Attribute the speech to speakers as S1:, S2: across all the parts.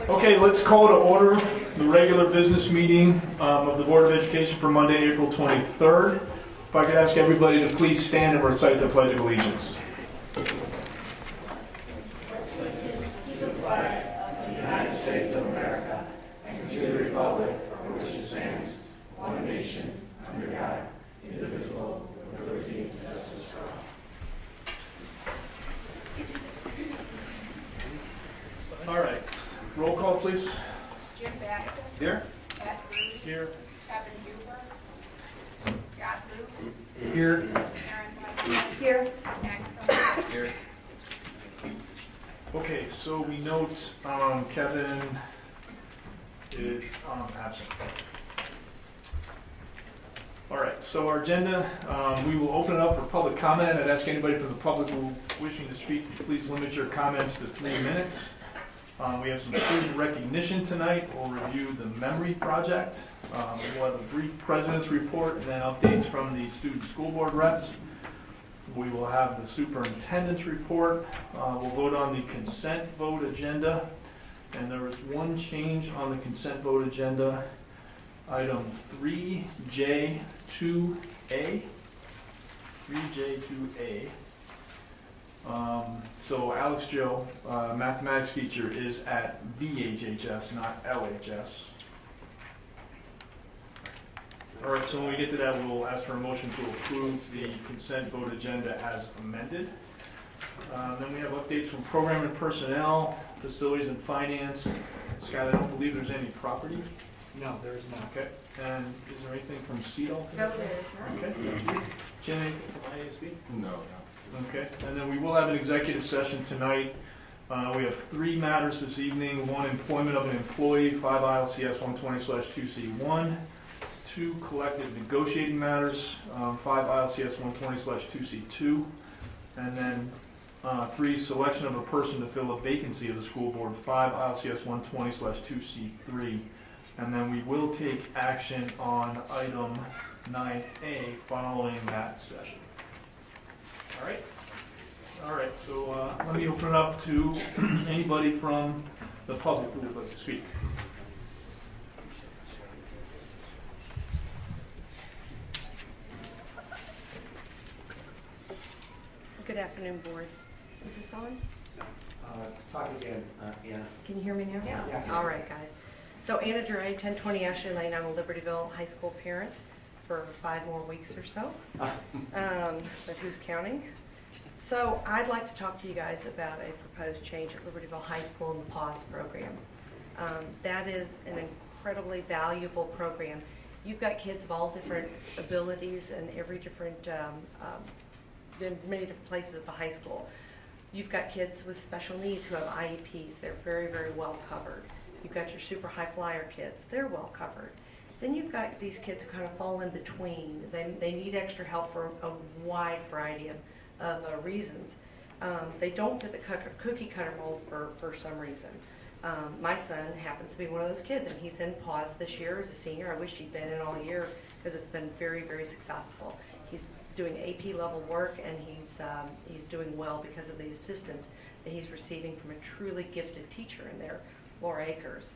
S1: Okay, let's call to order the regular business meeting of the Board of Education for Monday, April 23rd. If I could ask everybody to please stand and recite the Pledge of Allegiance. All right, roll call, please.
S2: Jim Batson.
S1: Here.
S2: Pat Bruce.
S1: Here.
S2: Kevin Huber. Scott Bruce.
S1: Here.
S2: Aaron Weiss.
S3: Here.
S2: Mac
S1: Here. Okay, so we note Kevin is absent. All right, so our agenda, we will open it up for public comment. I'd ask anybody from the public who wishing to speak to please limit your comments to 3 minutes. We have some student recognition tonight. We'll review the memory project. We'll have a brief president's report and then updates from the student school board reps. We will have the superintendent's report. We'll vote on the consent vote agenda. And there is one change on the consent vote agenda. Item 3J2A. 3J2A. So Alex Joe, mathematics teacher, is at VHHS, not LHS. All right, so when we get to that, we'll ask for a motion to approve the consent vote agenda as amended. Then we have updates from program and personnel, facilities and finance. Scott, I don't believe there's any property.
S4: No, there is not.
S1: Okay. And is there anything from CEDAL?
S3: No, there is not.
S1: Okay. Jim, anything from IASB?
S4: No.
S1: Okay, and then we will have an executive session tonight. We have 3 matters this evening. 1, employment of an employee, 5 ILCS 120/2C1. 2, collective negotiating matters, 5 ILCS 120/2C2. And then 3, selection of a person to fill a vacancy of the school board, 5 ILCS 120/2C3. And then we will take action on item 9A following that session. All right, so let me open it up to anybody from the public who would like to speak.
S3: Good afternoon, board. Is this on?
S4: Talk again, Anna.
S3: Can you hear me now?
S2: Yeah.
S4: Yes.
S3: All right, guys. So Anna Dre, 1020 Ashley Lane. I'm a Libertyville High School parent for 5 more weeks or so, but who's counting? So I'd like to talk to you guys about a proposed change at Libertyville High School in the PAWS program. That is an incredibly valuable program. You've got kids of all different abilities and every different, in many different places at the high school. You've got kids with special needs who have IEPs. They're very, very well covered. You've got your super high flyer kids. They're well covered. Then you've got these kids who kind of fall in between. They need extra help for a wide variety of reasons. They don't fit the cookie cutter mold for some reason. My son happens to be one of those kids, and he's in PAWS this year as a senior. I wish he'd been in all year because it's been very, very successful. He's doing AP level work, and he's doing well because of the assistance that he's receiving from a truly gifted teacher in there, Laura Akers.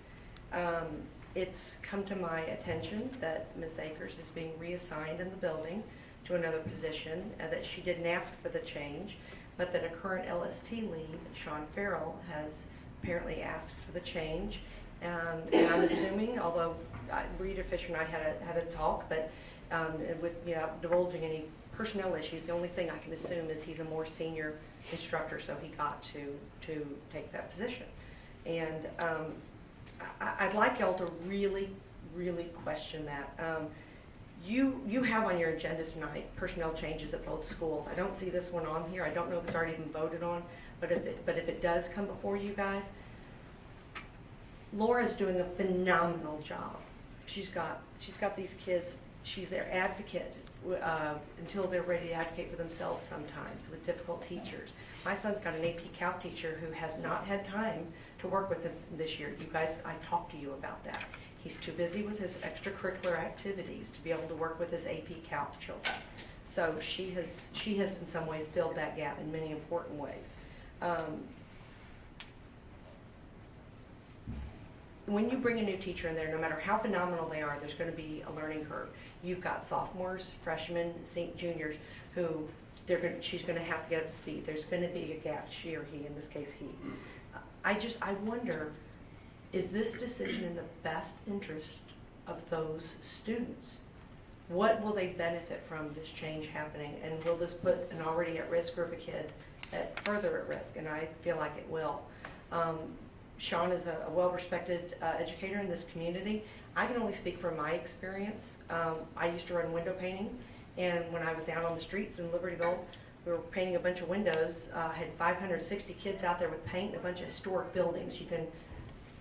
S3: It's come to my attention that Ms. Akers is being reassigned in the building to another position, that she didn't ask for the change, but that a current LST lead, Sean Farrell, has apparently asked for the change. And I'm assuming, although Rita Fisher and I had a talk, but without divulging any personnel issues, the only thing I can assume is he's a more senior instructor, so he got to take that position. And I'd like y'all to really, really question that. You have on your agenda tonight personnel changes at both schools. I don't see this one on here. I don't know if it's already been voted on, but if it does come before you guys, Laura's doing a phenomenal job. She's got these kids. She's their advocate until they're ready to advocate for themselves sometimes with difficult teachers. My son's got an AP Calc teacher who has not had time to work with him this year. You guys, I talked to you about that. He's too busy with his extracurricular activities to be able to work with his AP Calc children. So she has in some ways filled that gap in many important ways. when you bring a new teacher in there, no matter how phenomenal they are, there's going to be a learning curve. You've got sophomores, freshmen, juniors who she's going to have to get up to speed. There's going to be a gap, she or he, in this case he. I wonder, is this decision in the best interest of those students? What will they benefit from this change happening? And will this put an already at-risk group of kids further at risk? And I feel like it will. Sean is a well-respected educator in this community. I can only speak from my experience. I used to run window painting, and when I was out on the streets in Libertyville, we were painting a bunch of windows, had 560 kids out there with paint in a bunch of historic buildings. You can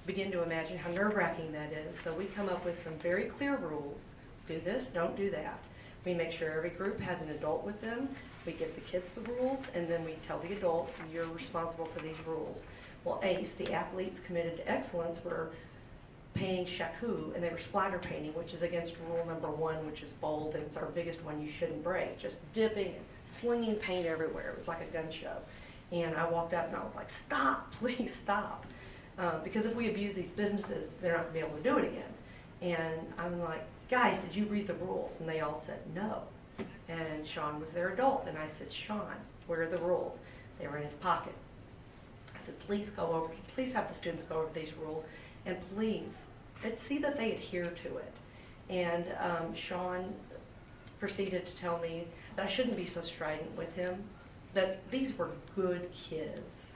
S3: begin to imagine how nerve-wracking that is. So we come up with some very clear rules. Do this, don't do that. We make sure every group has an adult with them. We give the kids the rules, and then we tell the adult, you're responsible for these rules. Well, ACE, the Athletes Committed to Excellence, were painting shaku, and they were splatter painting, which is against rule number 1, which is bold, and it's our biggest one you shouldn't break. Just dipping, slinging paint everywhere. It was like a gun show. And I walked up and I was like, stop, please stop. Because if we abuse these businesses, they're not going to be able to do it again. And I'm like, guys, did you read the rules? And they all said no. And Sean was their adult. And I said, Sean, where are the rules? They were in his pocket. I said, please have the students go over these rules, and please see that they adhere to it. And Sean proceeded to tell me that I shouldn't be so strident with him, that these were good kids,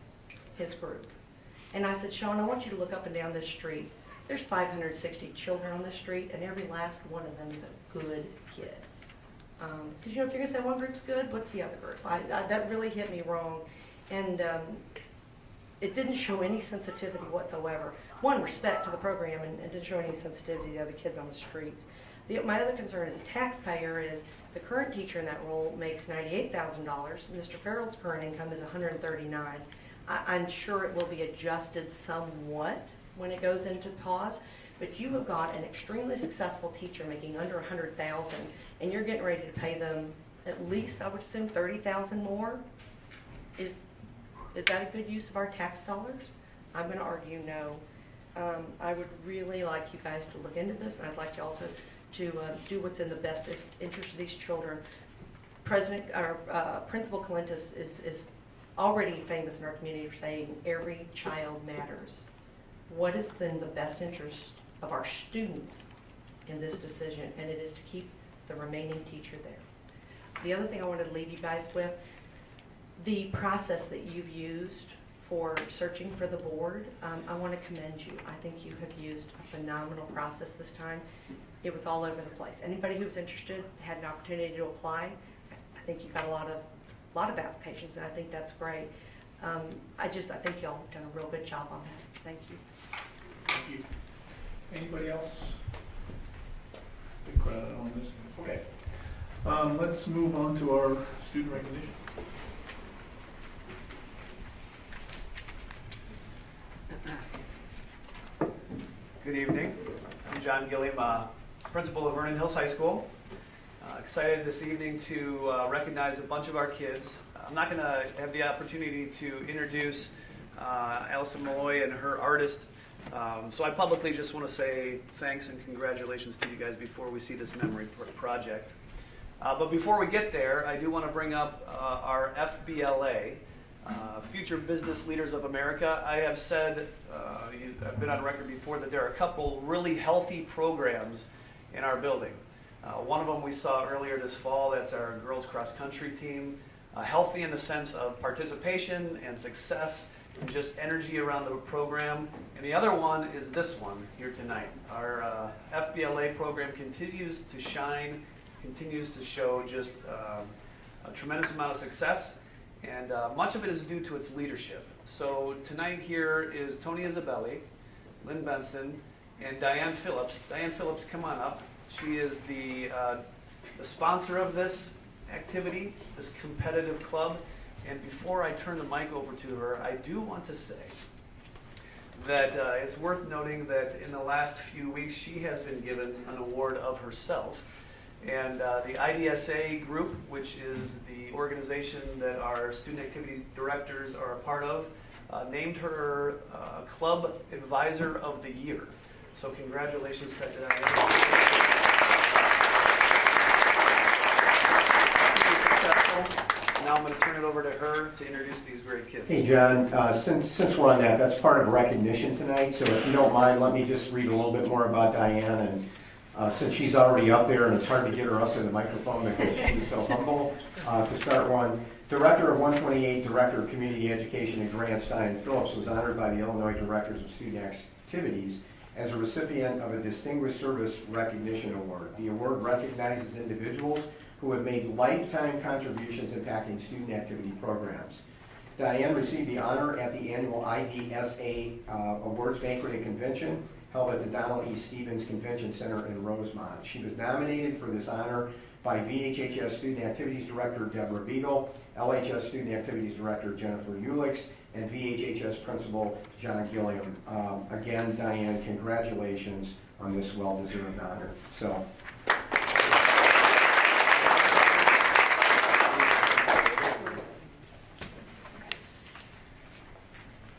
S3: his group. And I said, Sean, I want you to look up and down this street. There's 560 children on this street, and every last one of them is a good kid. Because, if you're going to say one group's good, what's the other group? That really hit me wrong. And it didn't show any sensitivity whatsoever. One, respect to the program, and didn't show any sensitivity to the other kids on the streets. My other concern as a taxpayer is the current teacher in that role makes $98,000. Mr. Farrell's current income is $139,000. I'm sure it will be adjusted somewhat when it goes into pause, but you have got an extremely successful teacher making under $100,000, and you're getting ready to pay them at least, I would assume, $30,000 more. Is that a good use of our tax dollars? I'm going to argue no. I would really like you guys to look into this, and I'd like y'all to do what's in the best interest of these children. Principal Calentis is already famous in our community for saying every child matters. What is then the best interest of our students in this decision? And it is to keep the remaining teacher there. The other thing I wanted to leave you guys with, the process that you've used for searching for the board, I want to commend you. I think you have used a phenomenal process this time. It was all over the place. Anybody who was interested had an opportunity to apply. I think you got a lot of applications, and I think that's great. I think y'all have done a real good job on that. Thank you.
S1: Thank you. Anybody else? Big crowd on this one. Okay. Let's move on to our student recognition.
S5: Good evening. I'm John Gilliam, principal of Vernon Hills High School. Excited this evening to recognize a bunch of our kids. I'm not going to have the opportunity to introduce Allison Malloy and her artist, so I publicly just want to say thanks and congratulations to you guys before we see this memory project. But before we get there, I do want to bring up our FBLA, Future Business Leaders of America. I have said, I've been on record before, that there are a couple really healthy programs in our building. One of them we saw earlier this fall, that's our girls cross country team. Healthy in the sense of participation and success and just energy around the program. And the other one is this one here tonight. Our FBLA program continues to shine, continues to show just a tremendous amount of success, and much of it is due to its leadership. So tonight here is Tony Isabelli, Lynn Benson, and Diane Phillips. Diane Phillips, come on up. She is the sponsor of this activity, this competitive club. And before I turn the mic over to her, I do want to say that it's worth noting that in the last few weeks, she has been given an award of herself. And the IDSA group, which is the organization that our student activity directors are a part of, named her Club Advisor of the Year. So congratulations to Diane. Now I'm going to turn it over to her to introduce these great kids.
S4: Hey, John, since we're on that, that's part of recognition tonight, so if you don't mind, let me just read a little bit more about Diane. And since she's already up there and it's hard to get her up to the microphone because she's so humble, to start one, Director of 128, Director of Community Education and Grants, Diane Phillips, was honored by the Illinois Directors of Student Activities as a recipient of a Distinguished Service Recognition Award. The award recognizes individuals who have made lifetime contributions impacting student activity programs. Diane received the honor at the annual IDSA Awards Banquet and Convention held at the Donald E. Stevens Convention Center in Rosemont. She was nominated for this honor by VHHS Student Activities Director Deborah Beagle, LHS Student Activities Director Jennifer Ulix, and VHHS Principal John Gilliam. Again, Diane, congratulations on this well-deserved honor. So.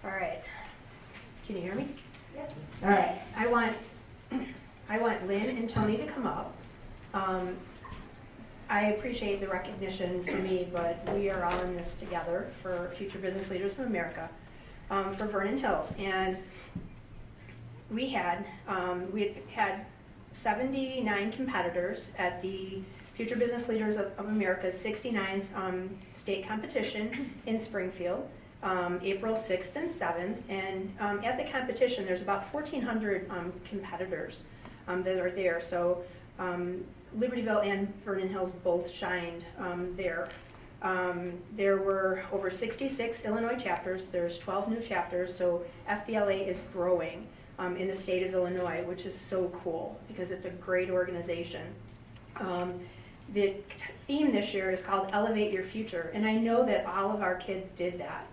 S6: All right. Can you hear me? Yeah. All right. I want Lynn and Tony to come up. I appreciate the recognition for me, but we are all in this together for Future Business Leaders of America, for Vernon Hills. And we had 79 competitors at the Future Business Leaders of America's 69th state competition in Springfield, April 6th and 7th. And at the competition, there's about 1,400 competitors that are there. So Libertyville and Vernon Hills both shined there. There were over 66 Illinois chapters. There's 12 new chapters, so FBLA is growing in the state of Illinois, which is so cool because it's a great organization. The theme this year is called Elevate Your Future, and I know that all of our kids did that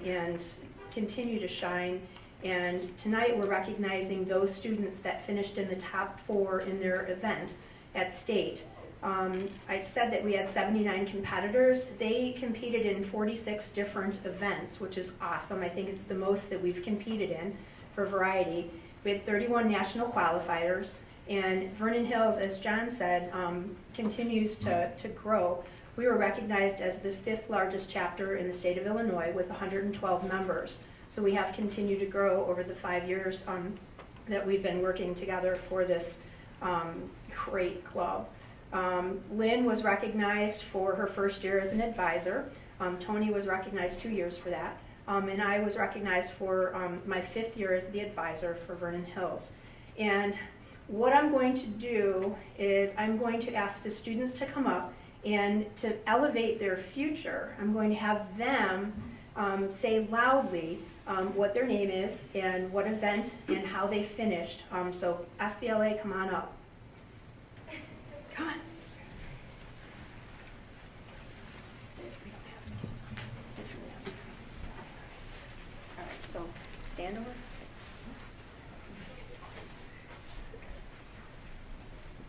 S6: and continue to shine. And tonight we're recognizing those students that finished in the top 4 in their event at state. I said that we had 79 competitors. They competed in 46 different events, which is awesome. I think it's the most that we've competed in for variety. We had 31 national qualifiers, and Vernon Hills, as John said, continues to grow. We were recognized as the 5th largest chapter in the state of Illinois with 112 members. So we have continued to grow over the 5 years that we've been working together for this great club. Lynn was recognized for her first year as an advisor. Tony was recognized 2 years for that. And I was recognized for my 5th year as the advisor for Vernon Hills. And what I'm going to do is I'm going to ask the students to come up and to elevate their future. I'm going to have them say loudly what their name is and what event and how they finished. So FBLA, come on up. Come on. All right, so stand over.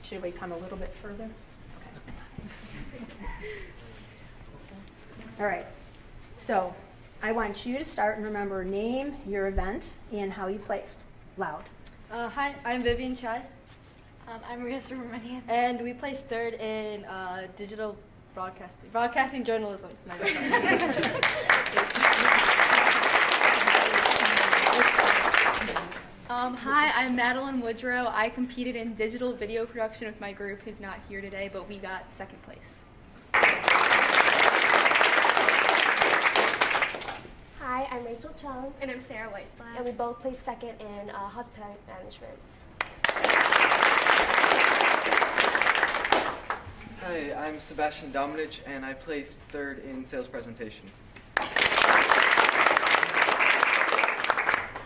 S6: Should we come a little bit further? All right, so I want you to start and remember name, your event, and how you placed. Loud.
S7: Hi, I'm Vivian Chai,
S2: I'm Maria Subramanian.
S7: and we placed 3rd in digital broadcasting journalism. Hi, I'm Madeline Woodrow. I competed in digital video production with my group, who's not here today, but we got 2nd place.
S8: Hi, I'm Rachel Chung,
S2: And I'm Sarah Weisblatt.
S8: and we both placed 2nd in hospitality management.
S9: Hi, I'm Sebastian Dominich, and I placed 3rd in sales presentation.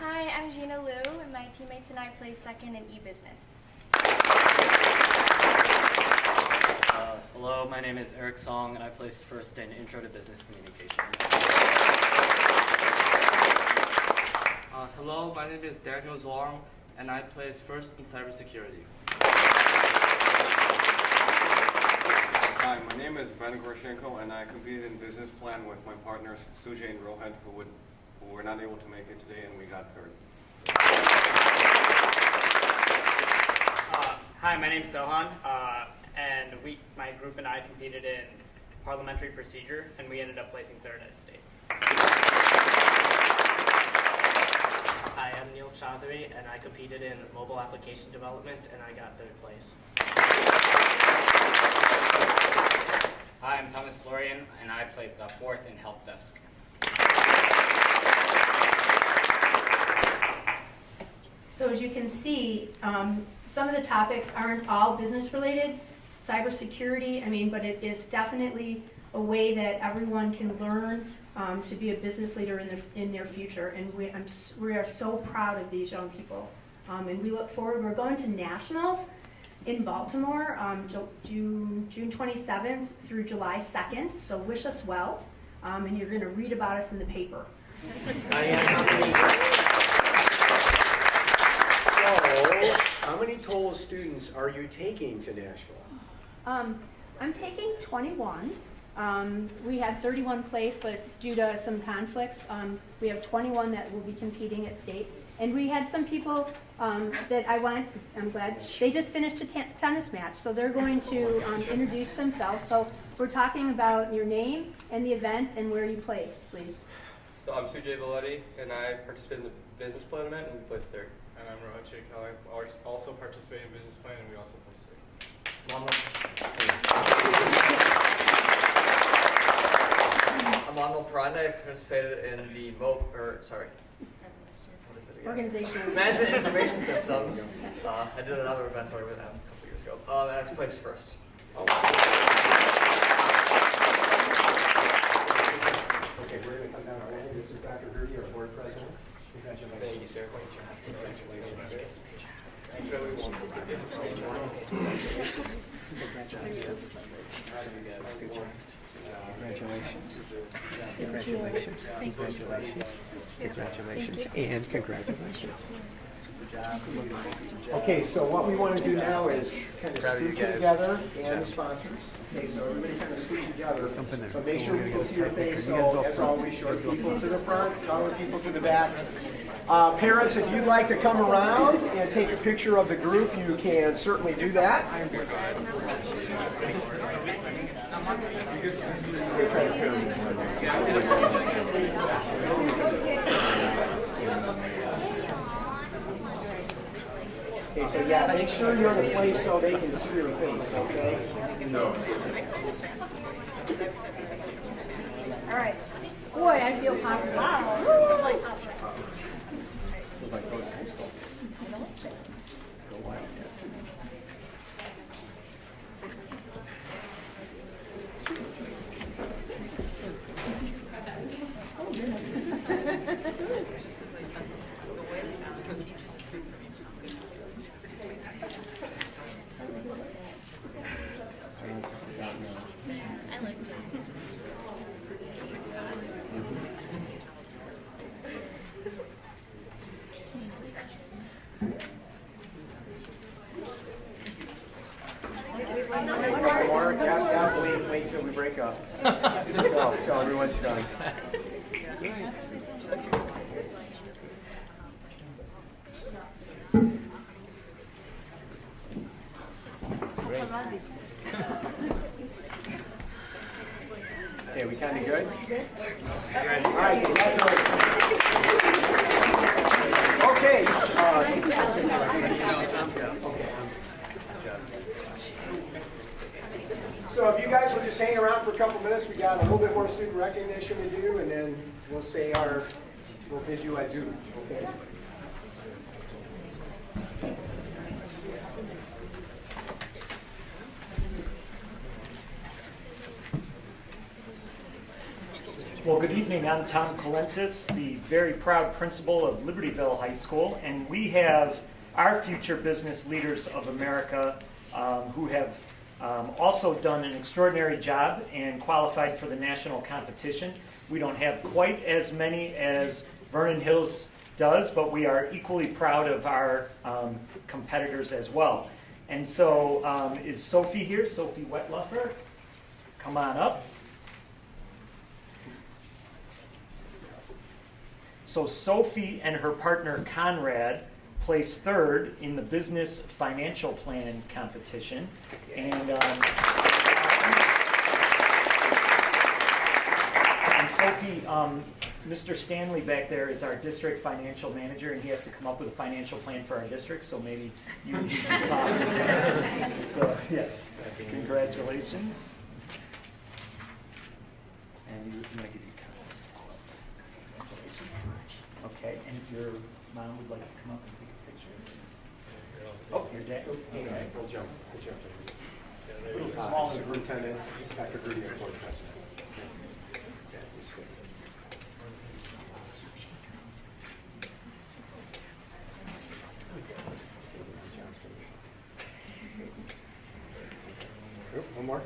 S2: Hi, I'm Gina Liu, and my teammates and I placed 2nd in e-business.
S10: Hello, my name is Eric Song, and I placed 1st in Intro to Business Communications.
S11: Hello, my name is Daniel Zorm, and I placed 1st in cybersecurity.
S12: Hi, my name is Ben Goroshenko, and I competed in business plan with my partners Sujay and Rohan, who would who were not able to make it today, and we got third.
S13: Hi, my name's Sohan, and my group and I competed in parliamentary procedure, and we ended up placing third at state.
S11: Hi, I'm Neil Chaudhary, and I competed in mobile application development, and I got third place.
S14: Hi, I'm Thomas Florian, and I placed fourth in help desk.
S6: So as you can see, some of the topics aren't all business related, cybersecurity, but it is definitely a way that everyone can learn to be a business leader in their future. And we are so proud of these young people. And we look forward, we're going to nationals in Baltimore, June 27th through July 2nd. So wish us well, and you're gonna read about us in the paper.
S4: How many total students are you taking to Nashville?
S6: I'm taking 21. We had 31 placed, but due to some conflicts, we have 21 that will be competing at state. And we had some people I'm glad, they just finished a tennis match, so they're going to introduce themselves. So we're talking about your name and the event and where you placed, please.
S15: So I'm Sujay Valetti, and I participated in the business plan event, and we placed third.
S16: And I'm Rohan Sheikh. I also participated in business plan, and we also placed third.
S17: I'm Manuel Paranda. I participated in the
S6: Organization.
S17: Management Information Systems. I did another event, sorry, with them a couple years ago. And I placed first.
S4: Okay, we're going to come down our way. This is Dr. Gertie, our board president. Congratulations.
S17: Thank you, sir.
S4: Congratulations.
S17: Thanks, everyone.
S4: Congratulations. Congratulations. Congratulations. Congratulations. And congratulations. Okay, so what we want to do now is kind of scoot together and sponsors. Okay, so everybody kind of scoot together. So make sure we can see your face. So as always, short people to the front, taller people to the back. Parents, if you'd like to come around and take a picture of the group, you can certainly do that. Okay, so yeah, make sure you're in a place so they can see your face, okay? No.
S6: All right. Boy, I feel confident. Wow.
S4: Wait until we break up. So everyone's done. Okay, we kind of good? All right, congratulations. Okay. So if you guys will just hang around for a couple minutes, we got a little bit more student recognition to do, and then we'll bid you adieu. Okay.
S18: Well, good evening. I'm Tom Colentis, the very proud principal of Libertyville High School, and we have our future business leaders of America who have also done an extraordinary job and qualified for the national competition. We don't have quite as many as Vernon Hills does, but we are equally proud of our competitors as well. And so is Sophie here, Sophie Wetluffer? Come on up. So Sophie and her partner Conrad placed third in the business financial plan competition. And Sophie, Mr. Stanley back there is our district financial manager, and he has to come up with a financial plan for our district, so maybe you should talk. So, yes, congratulations. And I'm going to give you comments as well. Congratulations. Okay, and if your mom would like to come up and take a picture. Oh, your dad? Okay.
S4: We'll jump. Small superintendent, Dr. Grudy, board president. One more.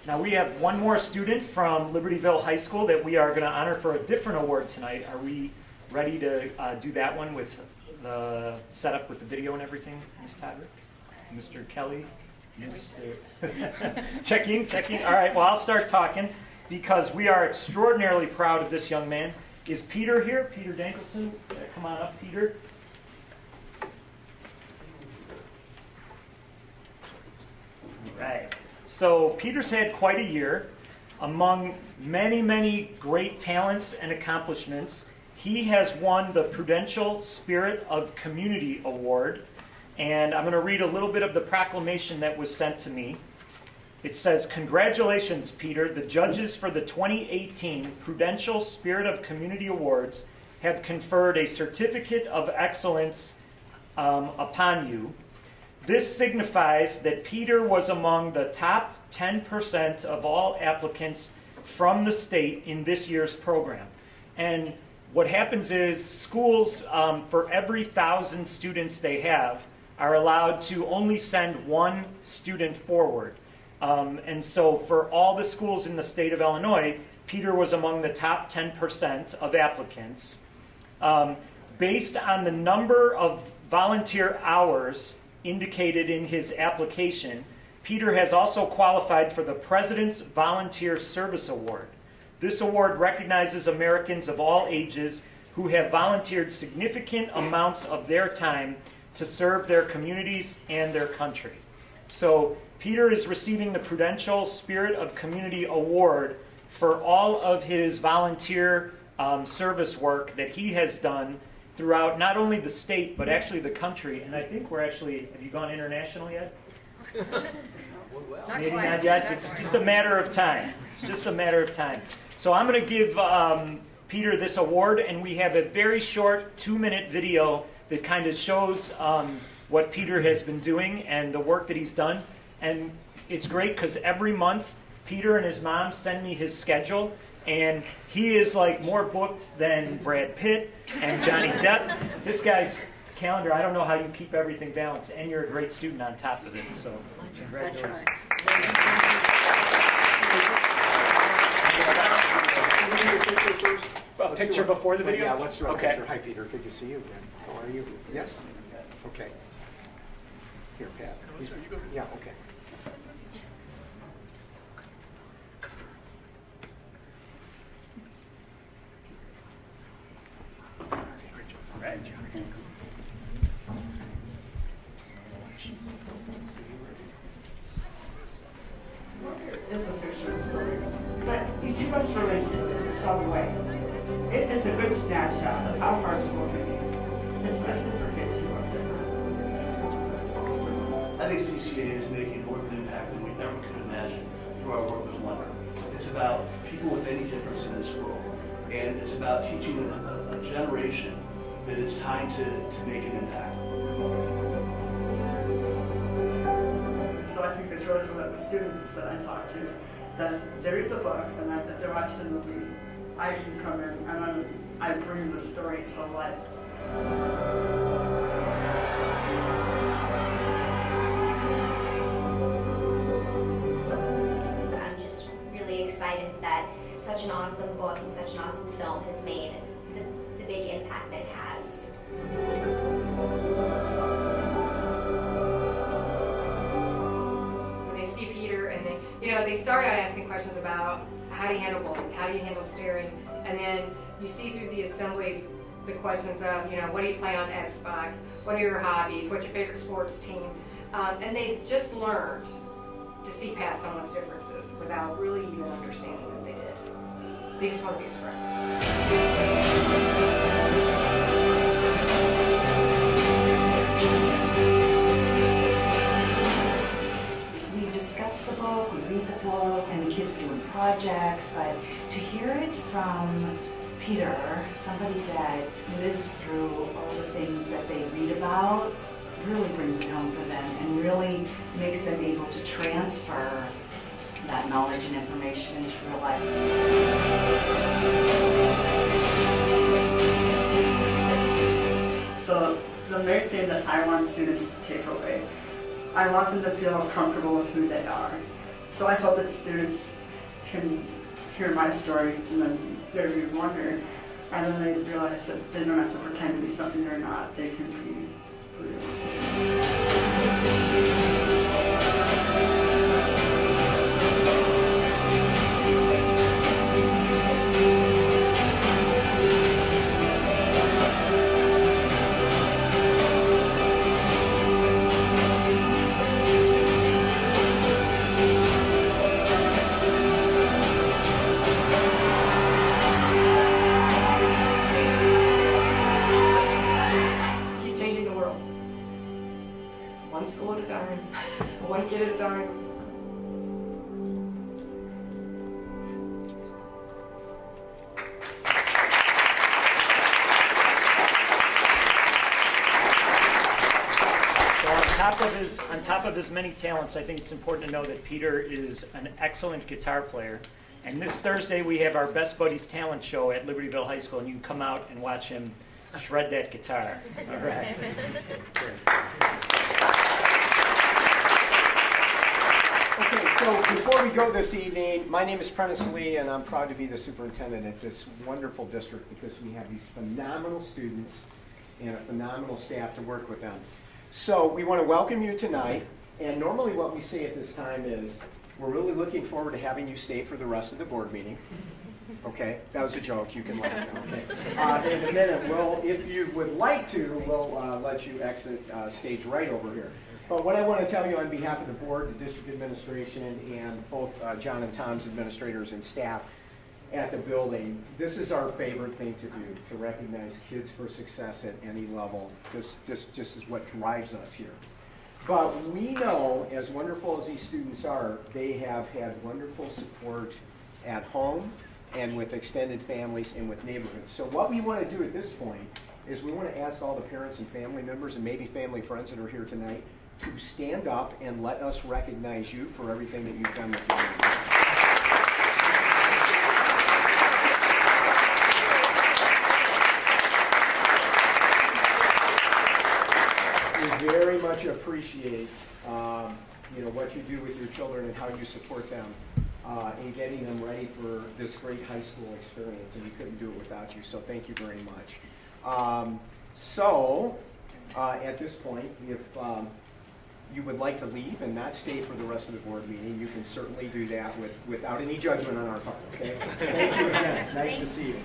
S18: Now we have one more student from Libertyville High School that we are going to honor for a different award tonight. Are we ready to do that one with the setup with the video and everything, Ms. Todrick? Mr. Kelly? Checking. All right, well, I'll start talking because we are extraordinarily proud of this young man. Is Peter here? Peter Dankelson? Come on up, Peter. All right. So Peter's had quite a year. Among many, many great talents and accomplishments, he has won the Prudential Spirit of Community Award. And I'm going to read a little bit of the proclamation that was sent to me. It says, "Congratulations, Peter. The judges for the 2018 Prudential Spirit of Community Awards have conferred a certificate of excellence upon you. This signifies that Peter was among the top 10% of all applicants from the state in this year's program." And what happens is schools, for every 1,000 students they have, are allowed to only send one student forward. And so for all the schools in the state of Illinois, Peter was among the top 10% of applicants. Based on the number of volunteer hours indicated in his application, Peter has also qualified for the President's Volunteer Service Award. This award recognizes Americans of all ages who have volunteered significant amounts of their time to serve their communities and their country. So Peter is receiving the Prudential Spirit of Community Award for all of his volunteer service work that he has done throughout not only the state, but actually the country. And I think we're actually, have you gone international yet? Maybe not yet. It's just a matter of time. It's just a matter of time. So I'm going to give Peter this award, and we have a very short 2-minute video that kind of shows what Peter has been doing and the work that he's done. And it's great because every month Peter and his mom send me his schedule, and he is like more booked than Brad Pitt and Johnny Depp. This guy's calendar, I don't know how you keep everything balanced, and you're a great student on top of it, so congratulations. Picture before the video?
S4: Yeah, let's do a
S18: okay.
S4: picture. Hi, Peter. Good to see you again. How are you? Yes? Okay. Here, Pat. Yeah, okay.
S18: Right, John.
S19: It's a fictional story, but each of us relates to it in some way. It is a good snapshot of how hard school can be, especially for kids who are different.
S20: I think CCA is making more of an impact than we ever could imagine through our work with Wonder. It's about people with any difference in this world, and it's about teaching a generation that it's time to make an impact.
S19: So I think it's really for the students that I talk to, that they read the book and that if they're watching the movie, I can come in and then I bring the story to life.
S21: I'm just really excited that such an awesome book and such an awesome film has made the big impact that it has.
S3: they start out asking questions about how do you handle bullying, how do you handle staring, and then you see through the assemblies the questions of, what do you play on Xbox, what are your hobbies, what's your favorite sports team, and they've just learned to see past someone's differences without really even understanding that they did. They just want to be his friend.
S22: We discuss the book, we read the book, and the kids are doing projects, but to hear it from Peter, somebody that lives through all the things that they read about, really brings it home for them and really makes them able to transfer that knowledge and information into real life.
S19: So the main thing that I want students to take away, I want them to feel comfortable with who they are. So I hope that students can hear my story and then they wonder, and then they realize that they don't have to pretend to be something they're not. They can be who they want to be.
S3: One kid at a time.
S18: So on top of his many talents, I think it's important to know that Peter is an excellent guitar player. And this Thursday we have our Best Buddies talent show at Libertyville High School, and you can come out and watch him shred that guitar. All right.
S4: Okay, so before we go this evening, my name is Prentice Lee, and I'm proud to be the superintendent at this wonderful district because we have these phenomenal students and a phenomenal staff to work with them. So we want to welcome you tonight, and normally what we say at this time is we're really looking forward to having you stay for the rest of the board meeting. Okay, that was a joke, you can laugh now, okay. In a minute, if you would like to, we'll let you exit stage right over here. But what I want to tell you on behalf of the board, the district administration, and both John and Tom's administrators and staff at the building, this is our favorite thing to do, to recognize kids for success at any level. This just is what drives us here. But we know, as wonderful as these students are, they have had wonderful support at home and with extended families and with neighborhoods. So what we want to do at this point is we want to ask all the parents and family members and maybe family friends that are here tonight to stand up and let us recognize you for everything that you've done with your neighborhood. We very much appreciate what you do with your children and how you support them in getting them ready for this great high school experience, and we couldn't do it without you, so thank you very much. At this point, if you would like to leave and not stay for the rest of the board meeting, you can certainly do that without any judgment on our part, okay? Thank you again. Nice to see you.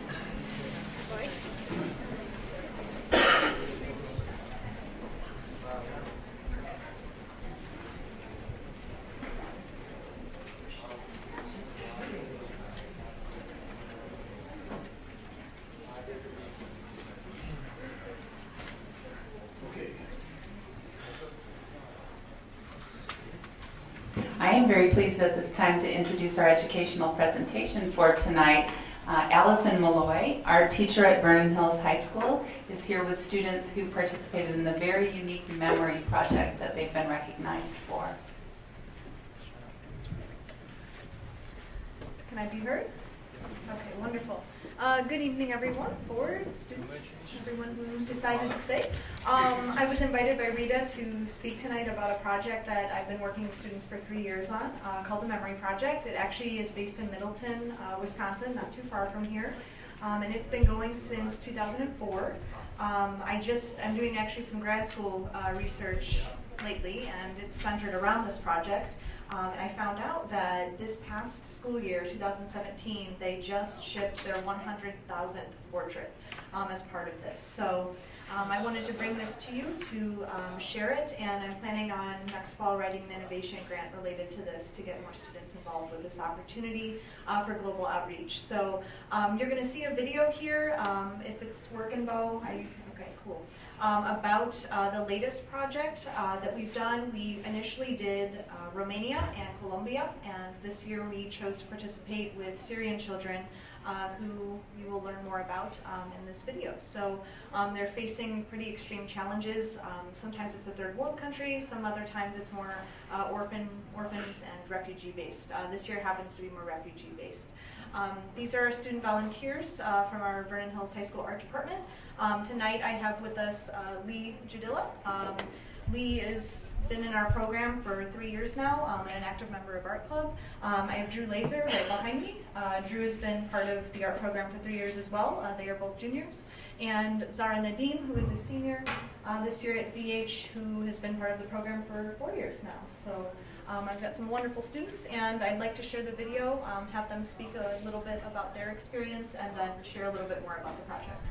S23: I am very pleased at this time to introduce our educational presentation for tonight. Allison Malloy, our teacher at Vernon Hills High School, is here with students who participated in the very unique memory project that they've been recognized for.
S24: Can I be heard? Okay, wonderful. Good evening, everyone, board, students, everyone who decided to stay. I was invited by Rita to speak tonight about a project that I've been working with students for 3 years on called the Memory Project. It actually is based in Middleton, Wisconsin, not too far from here. And it's been going since 2004. I'm doing actually some grad school research lately, and it's centered around this project. And I found out that this past school year, 2017, they just shipped their 100,000th portrait as part of this. So I wanted to bring this to you to share it, and I'm planning on next fall writing an innovation grant related to this to get more students involved with this opportunity for global outreach. So you're going to see a video here, if it's working, Bo. Okay, cool. About the latest project that we've done. We initially did Romania and Colombia, and this year we chose to participate with Syrian children who you will learn more about in this video. So they're facing pretty extreme challenges. Sometimes it's a third world country, some other times it's more orphans and refugee based. This year happens to be more refugee based. These are our student volunteers from our Vernon Hills High School Art Department. Tonight I have with us Lee Judilla. Lee has been in our program for 3 years now, and an active member of Art Club. I have Drew Laser right behind me. Drew has been part of the art program for 3 years as well. They are both juniors. And Zara Nadim, who is a senior this year at VH, who has been part of the program for 4 years now. So I've got some wonderful students, and I'd like to share the video, have them speak a little bit about their experience, and then share a little bit more about the project.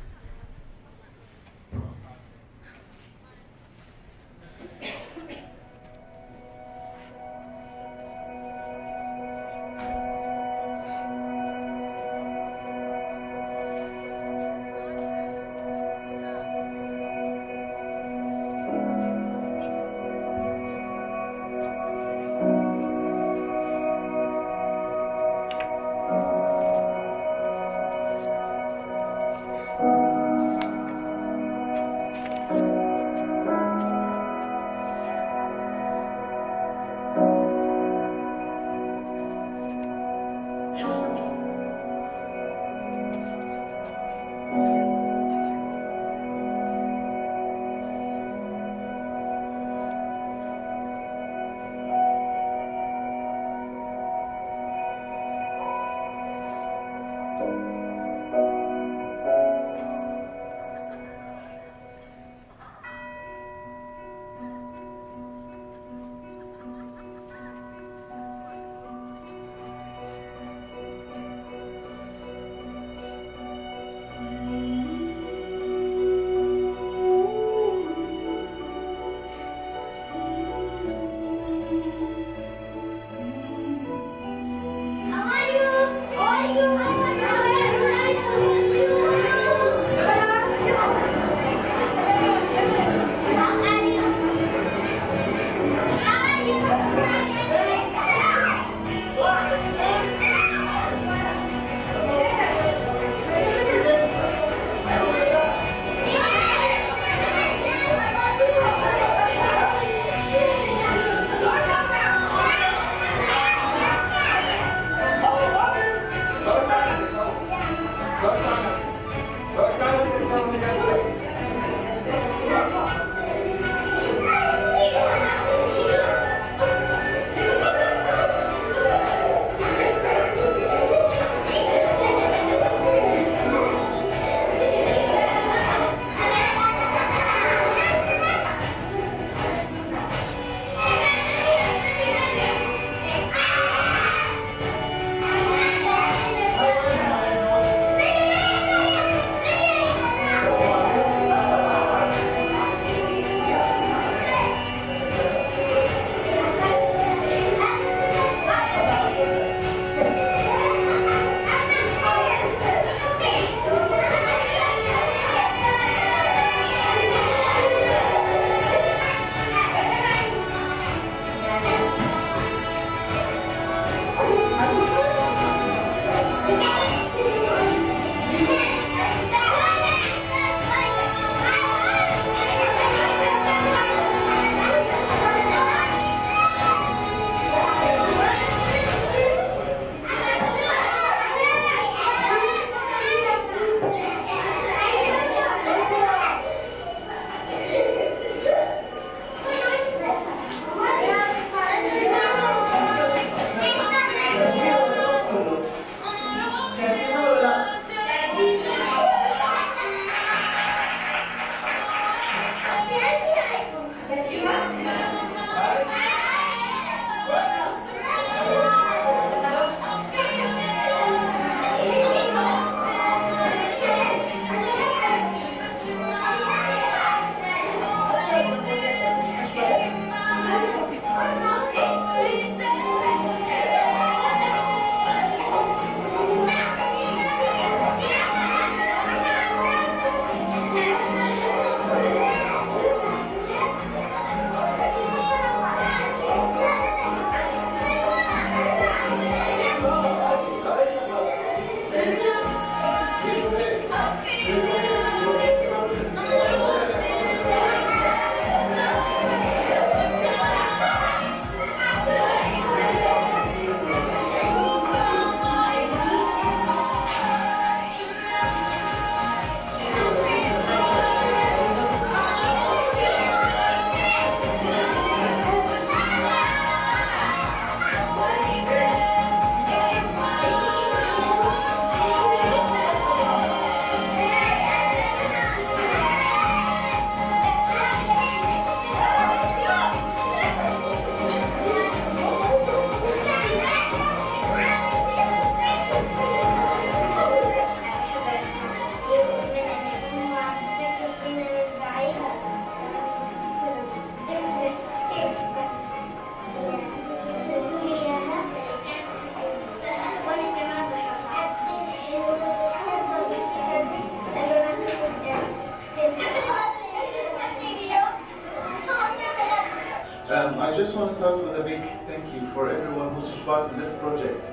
S1: just want to start with a big thank you for everyone who took part in this project.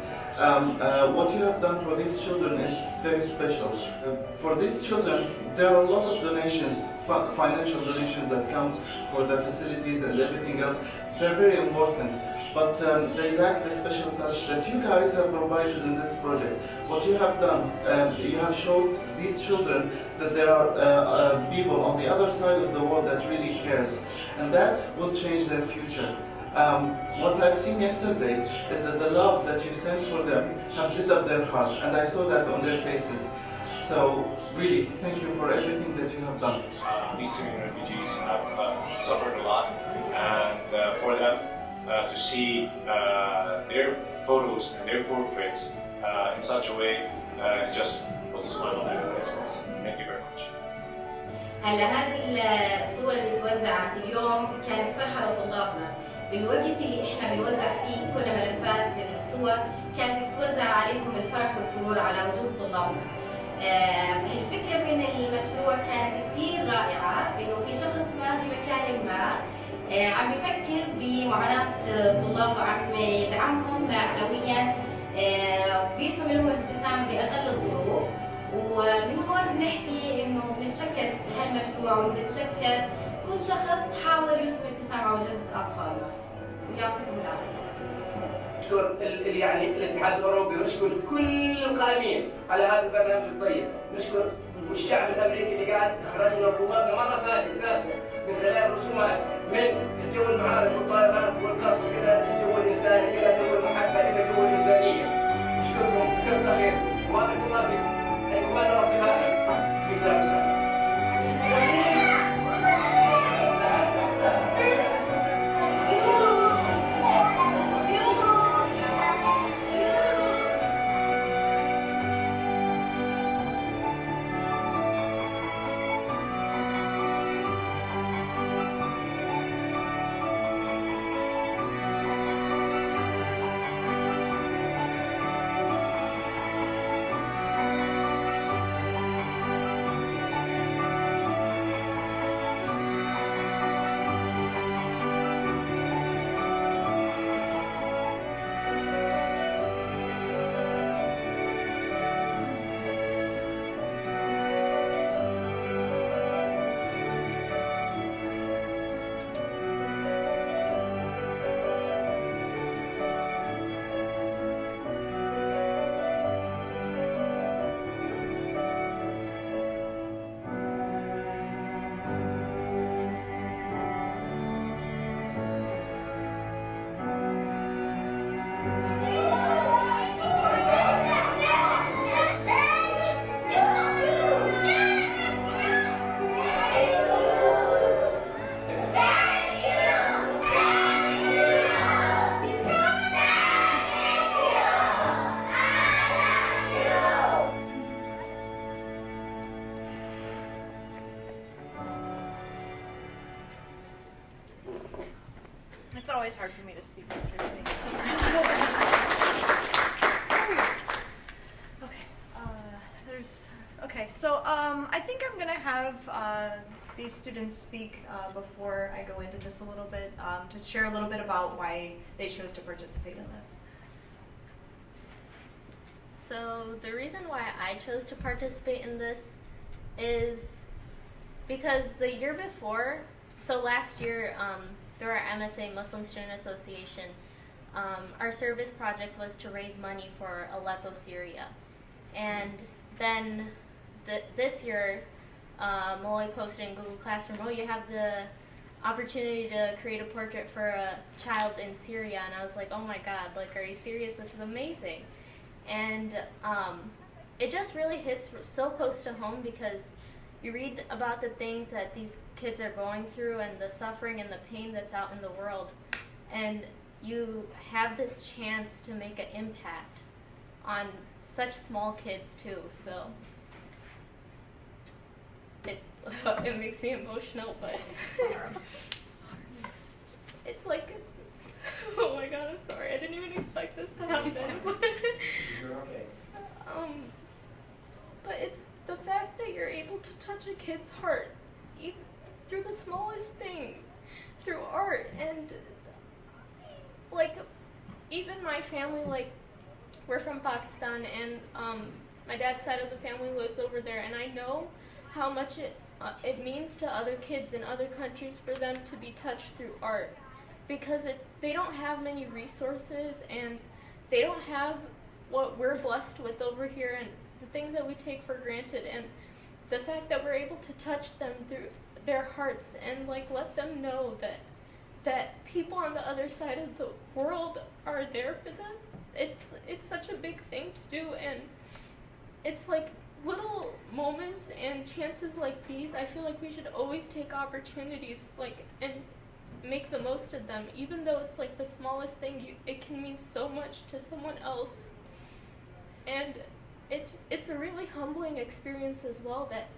S1: What you have done for these children is very special. For these children, there are a lot of donations, financial donations that comes for the facilities and everything else. They're very important, but they lack the special touch that you guys have provided in this project. What you have done, you have shown these children that there are people on the other side of the world that really cares, and that will change their future. What I've seen yesterday is that the love that you sent for them have lit up their heart, and I saw that on their faces. So really, thank you for everything that you have done.
S5: These Syrian refugees have suffered a lot, and for them to see their photos and their portraits in such a way just puts a smile on everybody's face. Thank you very much.
S7: هلا هذه الصور اللي توزعت اليوم كانت فرحة لطلابنا. بالوقت اللي احنا بنوزع فيه كل ملفات الصور كانت بتوزع عليهم الفرح والسرور على وجوه طلابنا. الفكرة من المشروع كانت كثير رائعة، انه في شخص ما في مكان ما عم بفكر بمعاناة الطلاب وعم يدعمهم معنويا وبيرسم لهم الابتسامة بأقل الظروف. ومن هون بنحكي انه بنتشكر هالمشروع وبنتشكر كل شخص حاول يرسم ابتسامة على وجه اطفالنا. ويعطيكم العافية.
S8: نشكر يعني الاتحاد الاوروبي ونشكر كل القائمين على هذا البرنامج الطيب، نشكر والشعب الامريكي اللي قاعد اخرجنا طلابنا مره ثالثه من خلال الرسومات من الجو المعارف والطائرات والقصف كذا الجو الانساني الى جو المحبه الى جو الانسانيه. نشكركم كثر خير وبارك الله فيكم. اخواننا واصدقائنا في دار
S24: It's always hard for me to speak after everything. So I think I'm gonna have these students speak before I go into this a little bit, to share a little bit about why they chose to participate in this.
S2: So the reason why I chose to participate in this is because the year before, so last year, through our MSA, Muslim Student Association, our service project was to raise money for Aleppo, Syria. And then this year, Malloy posted in Google Classroom, oh, you have the opportunity to create a portrait for a child in Syria. And I was like, oh my God, like, are you serious? This is amazing. And it just really hits so close to home because you read about the things that these kids are going through and the suffering and the pain that's out in the world. And you have this chance to make an impact on such small kids too. So it makes me emotional, but it's like, oh my God, I'm sorry. I didn't even expect this to happen.
S4: You're okay.
S2: But it's the fact that you're able to touch a kid's heart, even through the smallest thing, through art, and even my family, like, we're from Pakistan, and my dad's side of the family lives over there, and I know how much it means to other kids in other countries for them to be touched through art, because they don't have many resources, and they don't have what we're blessed with over here, and the things that we take for granted, and the fact that we're able to touch them through their hearts and like let them know that people on the other side of the world are there for them. It's such a big thing to do, and it's like little moments and chances like these. I feel like we should always take opportunities like and make the most of them, even though it's like the smallest thing. It can mean so much to someone else, and it's a really humbling experience as well. That,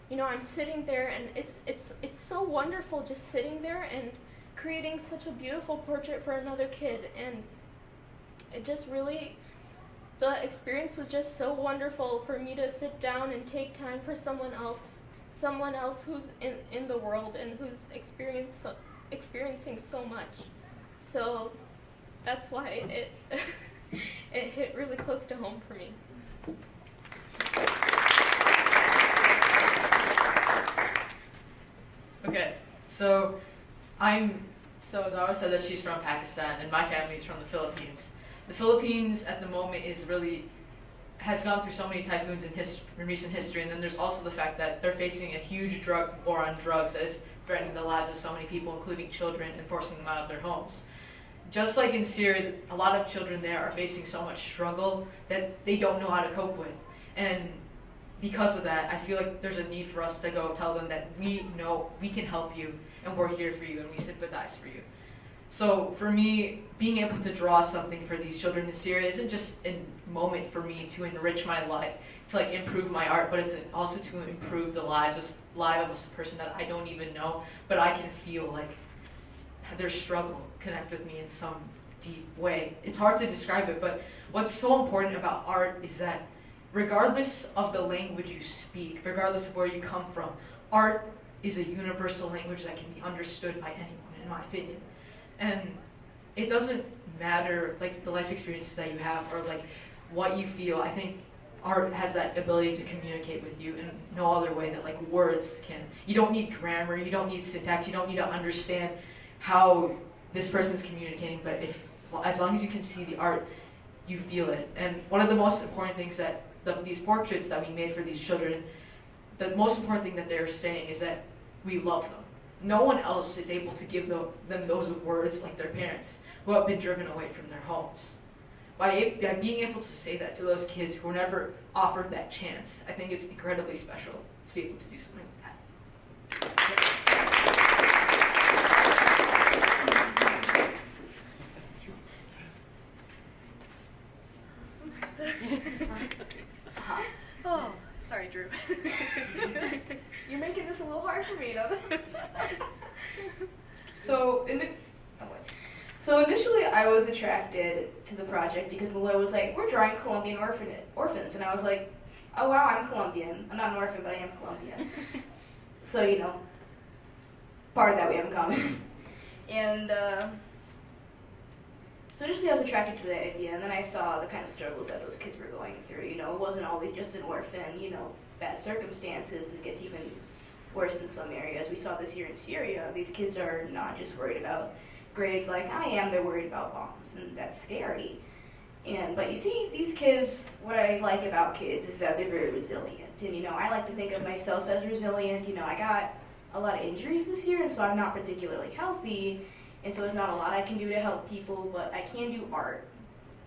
S2: you know, I'm sitting there, and it's so wonderful just sitting there and creating such a beautiful portrait for another kid, and it just really, the experience was just so wonderful for me to sit down and take time for someone else who's in the world and who's experiencing so much. So that's why it it hit really close to home for me.
S9: Okay, so Zara said that she's from Pakistan, and my family is from the Philippines. The Philippines at the moment has gone through so many typhoons in recent history, and then there's also the fact that they're facing a huge drug war on drugs that is threatening the lives of so many people, including children, and forcing them out of their homes. Just like in Syria, a lot of children there are facing so much struggle that they don't know how to cope with. And because of that, I feel like there's a need for us to go tell them that we know we can help you, and we're here for you, and we sympathize for you. So for me, being able to draw something for these children in Syria isn't just a moment for me to enrich my life, to like improve my art, but it's also to improve the life of a person that I don't even know, but I can feel like their struggle connect with me in some deep way. It's hard to describe it, but what's so important about art is that regardless of the language you speak, regardless of where you come from, art is a universal language that can be understood by anyone, in my opinion. And it doesn't matter like the life experiences that you have or like what you feel. I think art has that ability to communicate with you in no other way that like words can. You don't need grammar, you don't need syntax, you don't need to understand how this person's communicating, but as long as you can see the art, you feel it. And one of the most important things that these portraits that we made for these children, the most important thing that they're saying is that we love them. No one else is able to give them those words like their parents, who have been driven away from their homes. By being able to say that to those kids who were never offered that chance, I think it's incredibly special to be able to do something like
S24: that. Oh, sorry, Drew. You're making this a little hard for me, though.
S10: So initially I was attracted to the project because Malloy was like, we're drawing Colombian orphans. And I was like, oh wow, I'm Colombian. I'm not an orphan, but I am Colombian. So, you know, part of that we have in common. And so initially I was attracted to the idea, and then I saw the kind of struggles that those kids were going through. You know, it wasn't always just an orphan, you know, bad circumstances. It gets even worse in some areas. We saw this year in Syria. These kids are not just worried about grades like I am, they're worried about bombs, and that's scary. But you see, these kids, what I like about kids is that they're very resilient. And, you know, I like to think of myself as resilient. You know, I got a lot of injuries this year, and so I'm not particularly healthy, and so there's not a lot I can do to help people, but I can do art.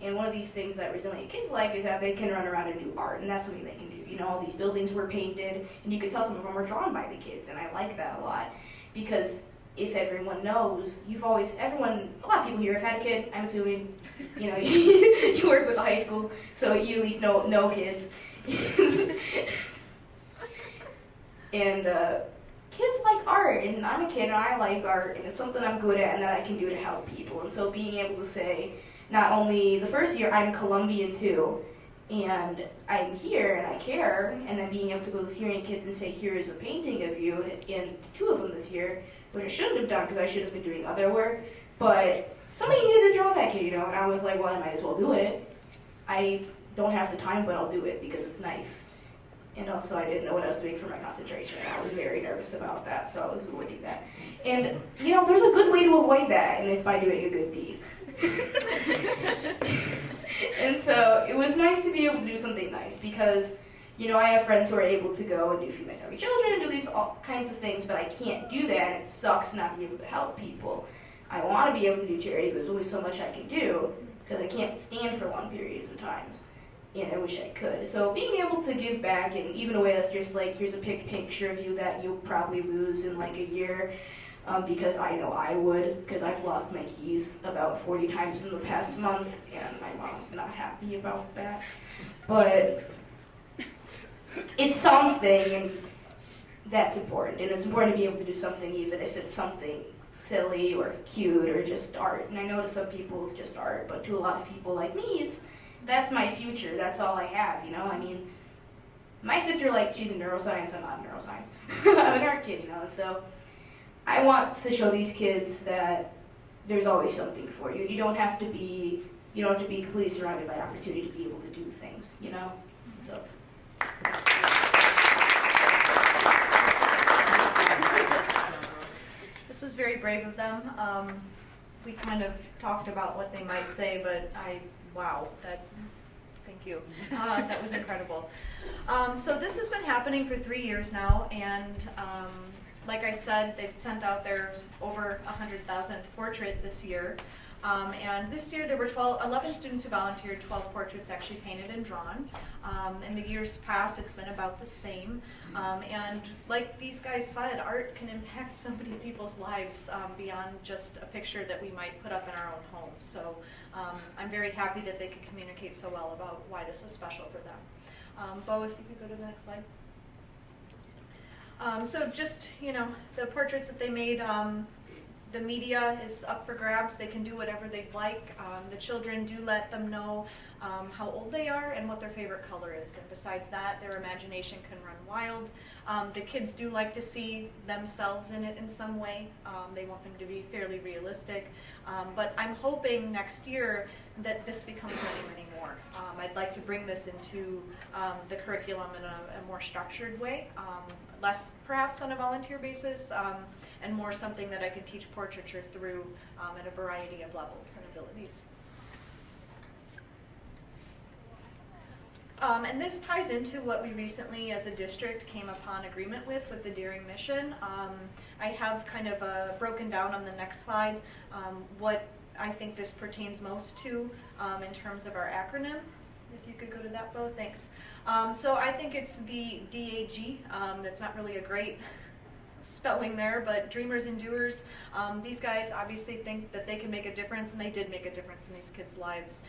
S10: And one of these things that resilient kids like is that they can run around and do art, and that's something they can do. You know, all these buildings were painted, and you could tell some of them were drawn by the kids, and I like that a lot, because if everyone knows, a lot of people here have had a kid, I'm assuming, you know, you work with a high school, so you at least know kids. And kids like art, and I'm a kid and I like art, and it's something I'm good at and that I can do to help people. And so being able to say, not only the first year, I'm Colombian too, and I'm here and I care, and then being able to go to Syrian kids and say, here is a painting of you, and 2 of them this year, which I shouldn't have done because I should have been doing other work, but somebody needed to draw that kid, and I was like, well, I might as well do it. I don't have the time, but I'll do it because it's nice. And also, I didn't know what I was doing for my concentration, and I was very nervous about that, so I was avoiding that. And, there's a good way to avoid that, and it's by doing a good deed. And so, it was nice to be able to do something nice, because, I have friends who are able to go and do Feed My Starving Children and do these all kinds of things, but I can't do that, and it sucks not being able to help people. I want to be able to do charity, but there's only so much I can do, because I can't stand for long periods of times. And I wish I could. So being able to give back in even a way that's just like, here's a picture of you that you'll probably lose in like a year, because I know I would, because I've lost my keys about 40 times in the past month, and my mom's not happy about that. But it's something, and that's important. And it's important to be able to do something even if it's something silly or cute or just art. And I know to some people it's just art, but to a lot of people like me, that's my future. That's all I have, I mean, my sister, she's in neuroscience. I'm not in neuroscience. I'm an art kid, and so I want to show these kids that there's always something for you. You don't have to be completely surrounded by opportunity to be able to do things, So.
S24: This was very brave of them. We kind of talked about what they might say, but wow, thank you. That was incredible. So this has been happening for 3 years now, and like I said, they've sent out their over 100,000th portrait this year. And this year there were 11 students who volunteered, 12 portraits actually painted and drawn. In the years past, it's been about the same. And like these guys said, art can impact so many people's lives beyond just a picture that we might put up in our own home. So I'm very happy that they could communicate so well about why this was special for them. Bo, if you could go to the next slide. So just, the portraits that they made, the media is up for grabs. They can do whatever they'd like. The children do let them know how old they are and what their favorite color is. And besides that, their imagination can run wild. The kids do like to see themselves in it in some way. They want them to be fairly realistic. But I'm hoping next year that this becomes many, many more. I'd like to bring this into the curriculum in a more structured way, less perhaps on a volunteer basis, and more something that I can teach portraiture through at a variety of levels and abilities. And this ties into what we recently as a district came upon agreement with the Daring Mission. I have kind of broken down on the next slide what I think this pertains most to in terms of our acronym. If you could go to that, Bo, thanks. So I think it's the DAG. That's not really a great spelling there, but dreamers and doers. These guys obviously think that they can make a difference, and they did make a difference in these kids' lives.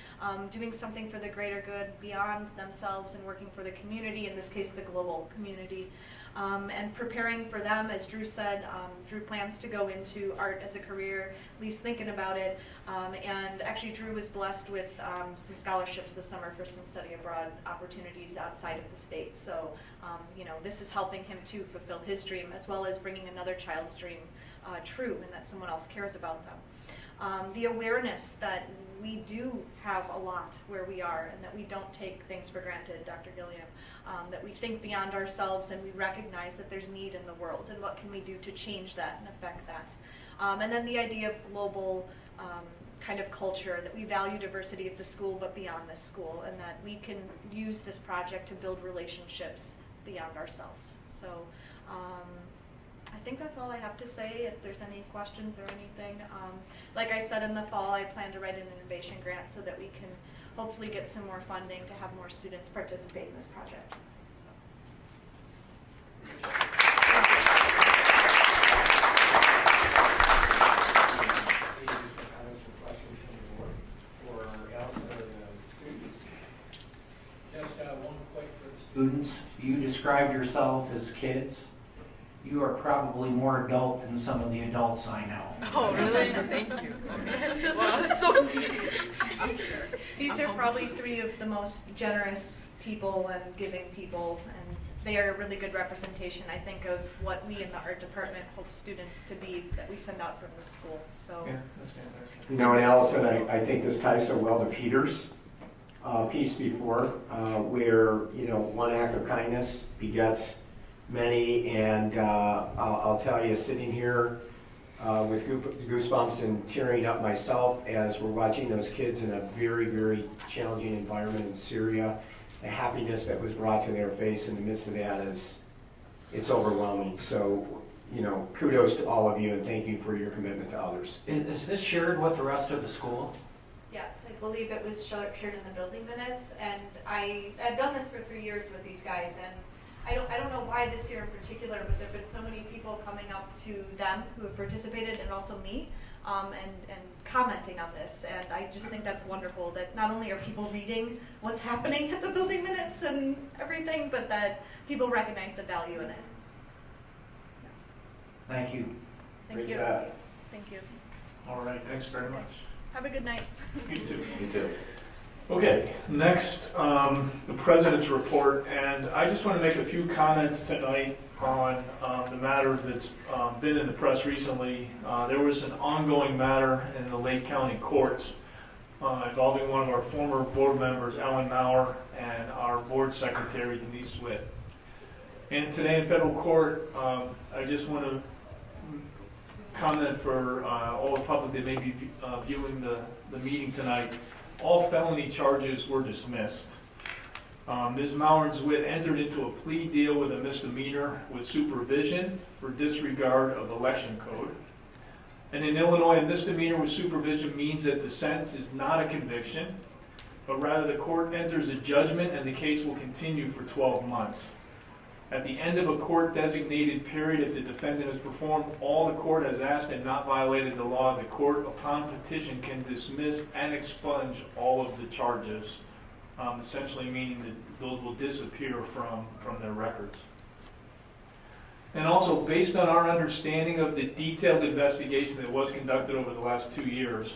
S24: Doing something for the greater good beyond themselves and working for the community, in this case the global community. And preparing for them, as Drew said, Drew plans to go into art as a career, at least thinking about it. And actually Drew was blessed with some scholarships this summer for some study abroad opportunities outside of the state. So, this is helping him to fulfill his dream, as well as bringing another child's dream true, and that someone else cares about them. The awareness that we do have a lot where we are, and that we don't take things for granted, Dr. Gilliam. That we think beyond ourselves, and we recognize that there's need in the world, and what can we do to change that and affect that. And then the idea of global kind of culture, that we value diversity at the school but beyond this school, and that we can use this project to build relationships beyond ourselves. So I think that's all I have to say. If there's any questions or anything, like I said, in the fall I plan to write an innovation grant so that we can hopefully get some more funding to have more students participate in this project.
S11: Students, you described yourself as kids. You are probably more adult than some of the adults I know.
S24: Oh, really? Thank you. Wow, that's so neat. These are probably 3 of the most generous people and giving people, and they are a really good representation, I think, of what we in the art department hope students to be that we send out from the school. So
S16: Yeah, that's fantastic.
S4: You know, and Allison, I think this ties so well to Peter's piece before, where, you know, one act of kindness begets many, and I'll tell you, sitting here with goosebumps and tearing up myself as we're watching those kids in a very, very challenging environment in Syria, the happiness that was brought to their face in the midst of that it's overwhelming. So, you know, kudos to all of you, and thank you for your commitment to others.
S11: Is this shared with the rest of the school?
S24: yes, I believe it was shared in the building minutes, and I've done this for 3 years with these guys, and I don't know why this year in particular, but there have been so many people coming up to them who have participated, and also me, and commenting on this. And I just think that's wonderful that not only are people reading what's happening at the building minutes and everything, but that people recognize the value in it.
S11: Thank you.
S24: Thank
S4: Great
S24: you.
S4: job.
S24: Thank you.
S16: All right, thanks very much.
S24: Have a good night.
S16: You too.
S4: You too.
S16: Okay, next, the President's report, and I just want to make a few comments tonight on the matter that's been in the press recently. There was an ongoing matter in the Lake County courts involving one of our former board members, Ellen Maurer, and our board secretary, Denise Witt. And today in federal court, I just want to comment for all the public that may be viewing the meeting tonight. All felony charges were dismissed. Ms. Maurer-Witt entered into a plea deal with a misdemeanor with supervision for disregard of the election code. And in Illinois, a misdemeanor with supervision means that the sentence is not a conviction, but rather the court enters a judgment and the case will continue for 12 months. At the end of a court-designated period, if the defendant has performed all the court has asked and not violated the law, the court, upon petition, can dismiss and expunge all of the charges, essentially meaning that those will disappear from their records. And also, based on our understanding of the detailed investigation that was conducted over the last 2 years,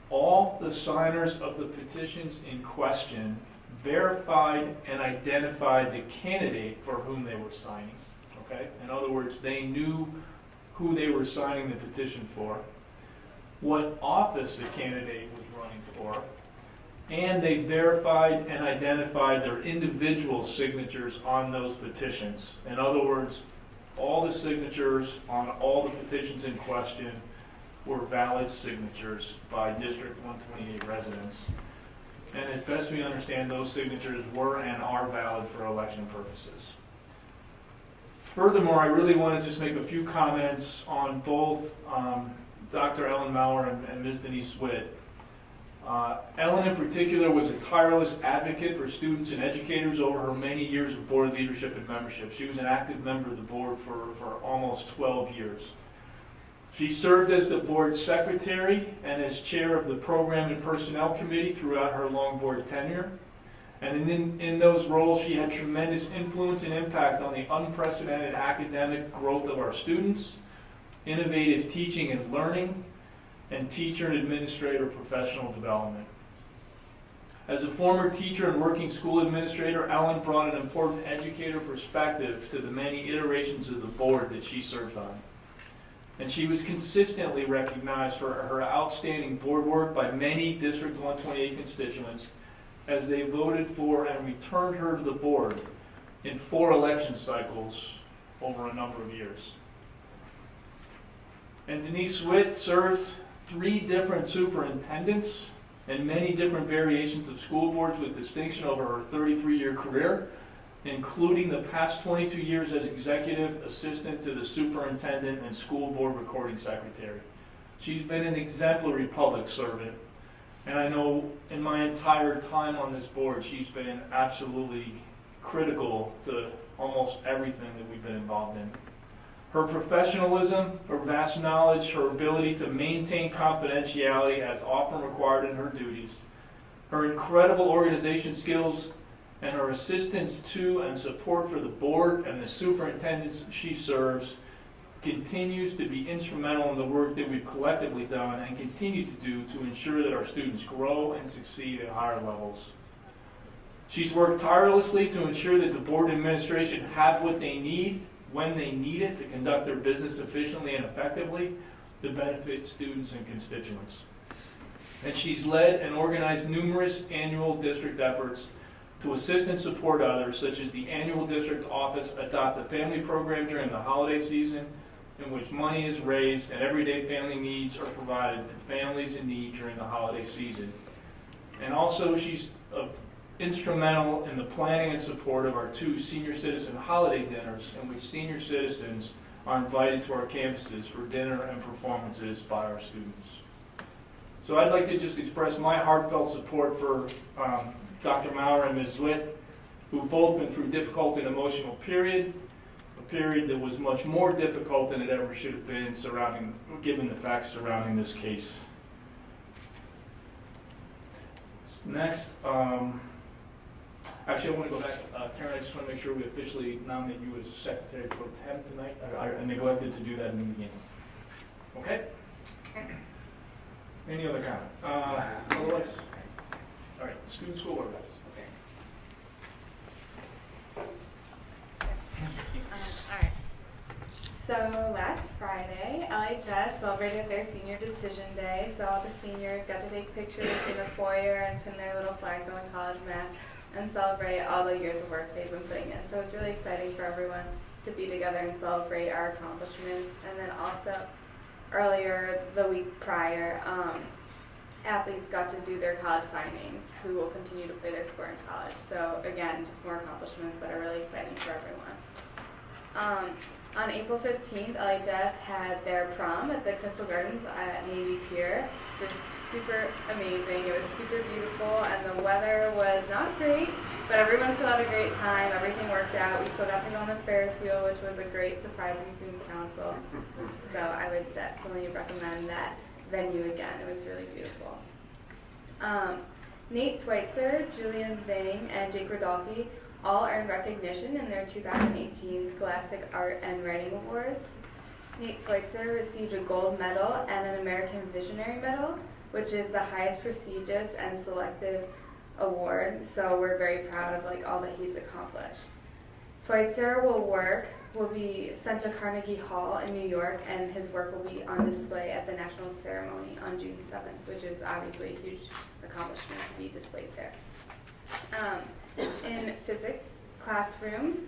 S16: all the signers of the petitions in question verified and identified the candidate for whom they were signing. Okay? In other words, they knew who they were signing the petition for, what office the candidate was running for, and they verified and identified their individual signatures on those petitions. In other words, all the signatures on all the petitions in question were valid signatures by District 128 residents. And as best we understand, those signatures were and are valid for election purposes. Furthermore, I really want to just make a few comments on both Dr. Ellen Maurer and Ms. Denise Witt. Ellen in particular was a tireless advocate for students and educators over her many years of board leadership and membership. She was an active member of the board for almost 12 years. She served as the board secretary and as chair of the Program and Personnel Committee throughout her long board tenure. And in those roles, she had tremendous influence and impact on the unprecedented academic growth of our students, innovative teaching and learning, and teacher and administrator professional development. As a former teacher and working school administrator, Ellen brought an important educator perspective to the many iterations of the board that she served on. And she was consistently recognized for her outstanding board work by many District 128 constituents as they voted for and returned her to the board in 4 election cycles over a number of years. And Denise Witt served 3 different superintendents and many different variations of school boards with distinction over her 33-year career, including the past 22 years as executive assistant to the superintendent and school board recording secretary. She's been an exemplary public servant, and I know in my entire time on this board, she's been absolutely critical to almost everything that we've been involved in. Her professionalism, her vast knowledge, her ability to maintain confidentiality as often required in her duties, her incredible organization skills, and her assistance to and support for the board and the superintendents she serves continues to be instrumental in the work that we've collectively done and continue to do to ensure that our students grow and succeed at higher levels. She's worked tirelessly to ensure that the board and administration have what they need when they need it to conduct their business efficiently and effectively to benefit students and constituents. And she's led and organized numerous annual district efforts to assist and support others, such as the annual district office Adopt a Family program during the holiday season, in which money is raised and everyday family needs are provided to families in need during the holiday season. And also she's instrumental in the planning and support of our 2 senior citizen holiday dinners, in which senior citizens are invited to our campuses for dinner and performances by our students. So I'd like to just express my heartfelt support for Dr. Maurer and Ms. Zwitt, who've both been through a difficult and emotional period, a period that was much more difficult than it ever should have been given the facts surrounding this case. Next, actually I want to go back. Karen, I just want to make sure we officially nominate you as Secretary Pro Tem tonight. I neglected to do that in the beginning. Okay? Any other comment? Otherwise? All right, student school board reps.
S12: All right. So last Friday, LHS celebrated their senior decision day. So all the seniors got to take pictures in the foyer and pin their little flags on the college map and celebrate all the years of work they've been putting in. So it's really exciting for everyone to be together and celebrate our accomplishments. And then also earlier the week prior, athletes got to do their college signings who will continue to play their sport in college. So again, just more accomplishments that are really exciting for everyone. On April 15th, LHS had their prom at the Crystal Gardens at Navy Pier. It was super amazing. It was super beautiful, and the weather was not great, but everyone still had a great time. Everything worked out. We still got to go on the Ferris wheel, which was a great surprising student council. So I would definitely recommend that venue again. It was really beautiful. Nate Schweitzer, Julian Vang, and Jake Rodolfi all earned recognition in their 2018 Scholastic Art and Writing Awards. Nate Schweitzer received a gold medal and an American Visionary Medal, which is the highest prestigious and selective award, so we're very proud of all that he's accomplished. Schweitzer will be sent to Carnegie Hall in New York, and his work will be on display at the national ceremony on June 7th, which is obviously a huge accomplishment to be displayed there. In physics classrooms,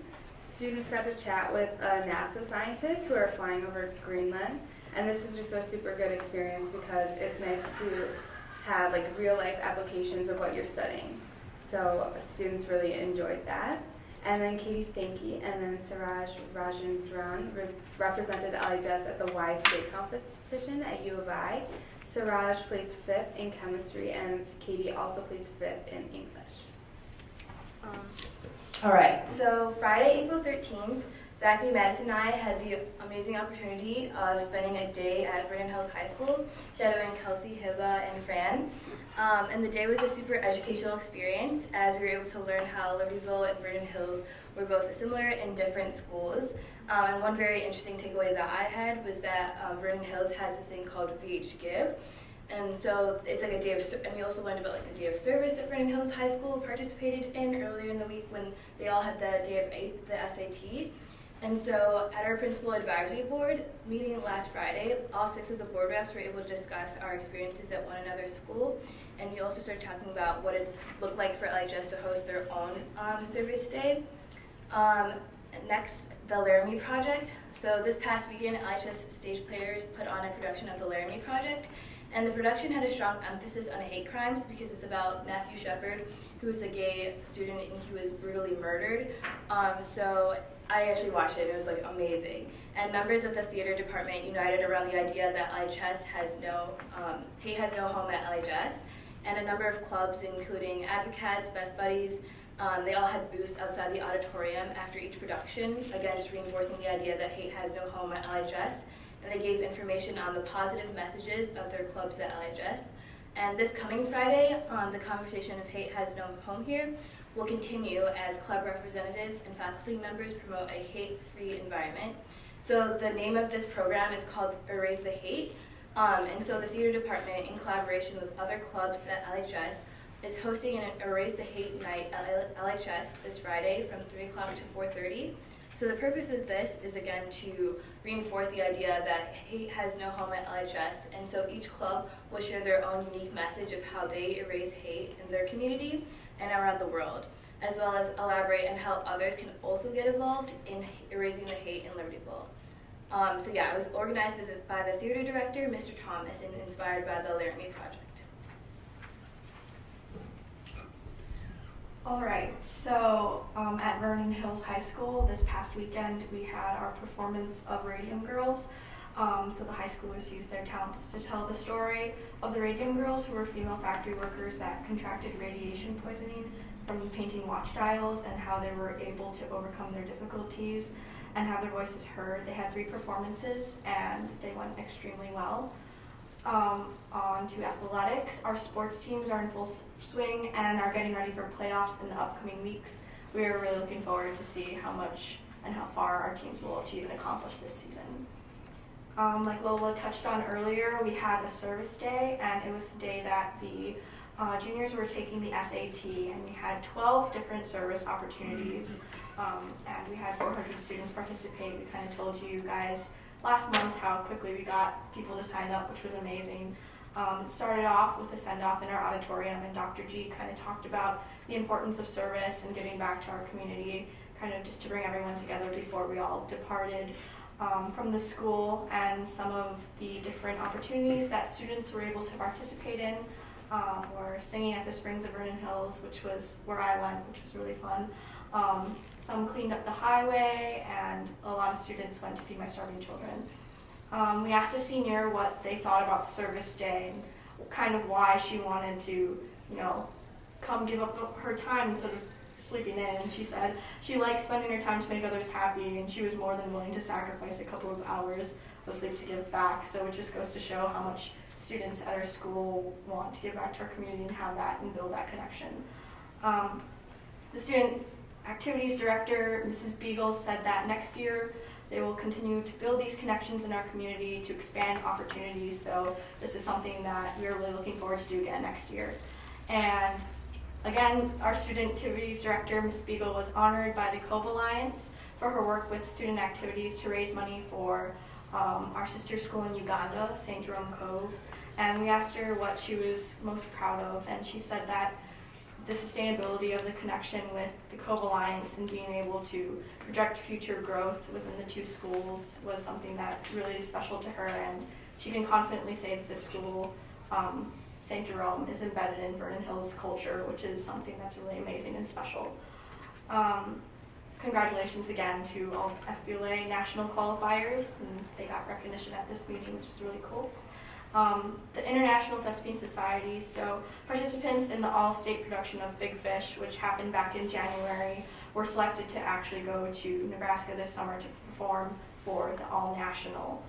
S12: students got to chat with NASA scientists who are flying over Greenland, and this was just a super good experience because it's nice to have real life applications of what you're studying. So students really enjoyed that. And then Katie Stanky and then Siraj Rajendran represented LHS at the Y State competition at U of I. Siraj placed 5th in chemistry, and Katie also placed 5th in English.
S13: All right, so Friday, April 13th, Zachary Madison and I had the amazing opportunity of spending a day at Vernon Hills High School, shadowing Kelsey, Hiba, and Fran. And the day was a super educational experience as we were able to learn how Libertyville and Vernon Hills were both similar and different schools. And one very interesting takeaway that I had was that Vernon Hills has this thing called VH Give. And so it's like a day of, and we also learned about the day of service that Vernon Hills High School participated in earlier in the week when they all had the day of the SAT. And so at our principal advisory board meeting last Friday, all 6 of the board reps were able to discuss our experiences at one another's school. And we also started talking about what it looked like for LHS to host their own service day. Next, the Laramie Project. So this past weekend, LHS stage players put on a production of the Laramie Project. And the production had a strong emphasis on hate crimes because it's about Matthew Shepard, who was a gay student and he was brutally murdered. So I actually watched it. It was amazing. And members of the theater department united around the idea that LHS has hate has no home at LHS. And a number of clubs, including Advocates, Best Buddies, they all had booths outside the auditorium after each production, again just reinforcing the idea that hate has no home at LHS. And they gave information on the positive messages of their clubs at LHS. And this coming Friday, the conversation of hate has no home here will continue as club representatives and faculty members promote a hate-free environment. So the name of this program is called Erase the Hate. And so the theater department, in collaboration with other clubs at LHS, is hosting an Erase the Hate night at LHS this Friday from 3 o'clock to 4:30. So the purpose of this is again to reinforce the idea that hate has no home at LHS, and so each club will share their own unique message of how they erase hate in their community and around the world, as well as elaborate on how others can also get involved in erasing the hate in Libertyville. So yeah, it was organized by the theater director, Mr. Thomas, and inspired by the Laramie Project.
S10: All right, so at Vernon Hills High School this past weekend we had our performance of Radium Girls. So the high schoolers used their talents to tell the story of the Radium Girls, who were female factory workers that contracted radiation poisoning from painting watch dials, and how they were able to overcome their difficulties and have their voices heard. They had 3 performances and they went extremely well. On to athletics. Our sports teams are in full swing and are getting ready for playoffs in the upcoming weeks. We are really looking forward to see how much and how far our teams will achieve and accomplish this season. Like Lola touched on earlier, we had a service day, and it was the day that the juniors were taking the SAT, and we had 12 different service opportunities, and we had 400 students participate. We kind of told you guys last month how quickly we got people to sign up, which was amazing. It started off with a send-off in our auditorium, and Dr. G kind of talked about the importance of service and giving back to our community, kind of just to bring everyone together before we all departed from the school, and some of the different opportunities that students were able to participate in were singing at the Springs of Vernon Hills, which was where I went, which was really fun. Some cleaned up the highway, and a lot of students went to feed my starving children. We asked a senior what they thought about the service day and kind of why she wanted to, come give up her time instead of sleeping in. And she said she likes spending her time to make others happy, and she was more than willing to sacrifice a couple of hours of sleep to give back. So it just goes to show how much students at our school want to give back to our community and have that and build that connection. The student activities director, Mrs. Beagle, said that next year they will continue to build these connections in our community to expand opportunities. So this is something that we're really looking forward to do again next year. And again, our student activities director, Ms. Beagle, was honored by the Cove Alliance for her work with student activities to raise money for our sister school in Uganda, St. Jerome Cove. And we asked her what she was most proud of, and she said that the sustainability of the connection with the Cove Alliance and being able to project future growth within the 2 schools was something that really is special to her, and she can confidently say that this school, St. Jerome, is embedded in Vernon Hills culture, which is something that's really amazing and special. Congratulations again to all FBLA national qualifiers, and they got recognition at this meeting, which is really cool. The International Thespian Society, so participants in the all-state production of Big Fish, which happened back in January, were selected to actually go to Nebraska this summer to perform for the all-national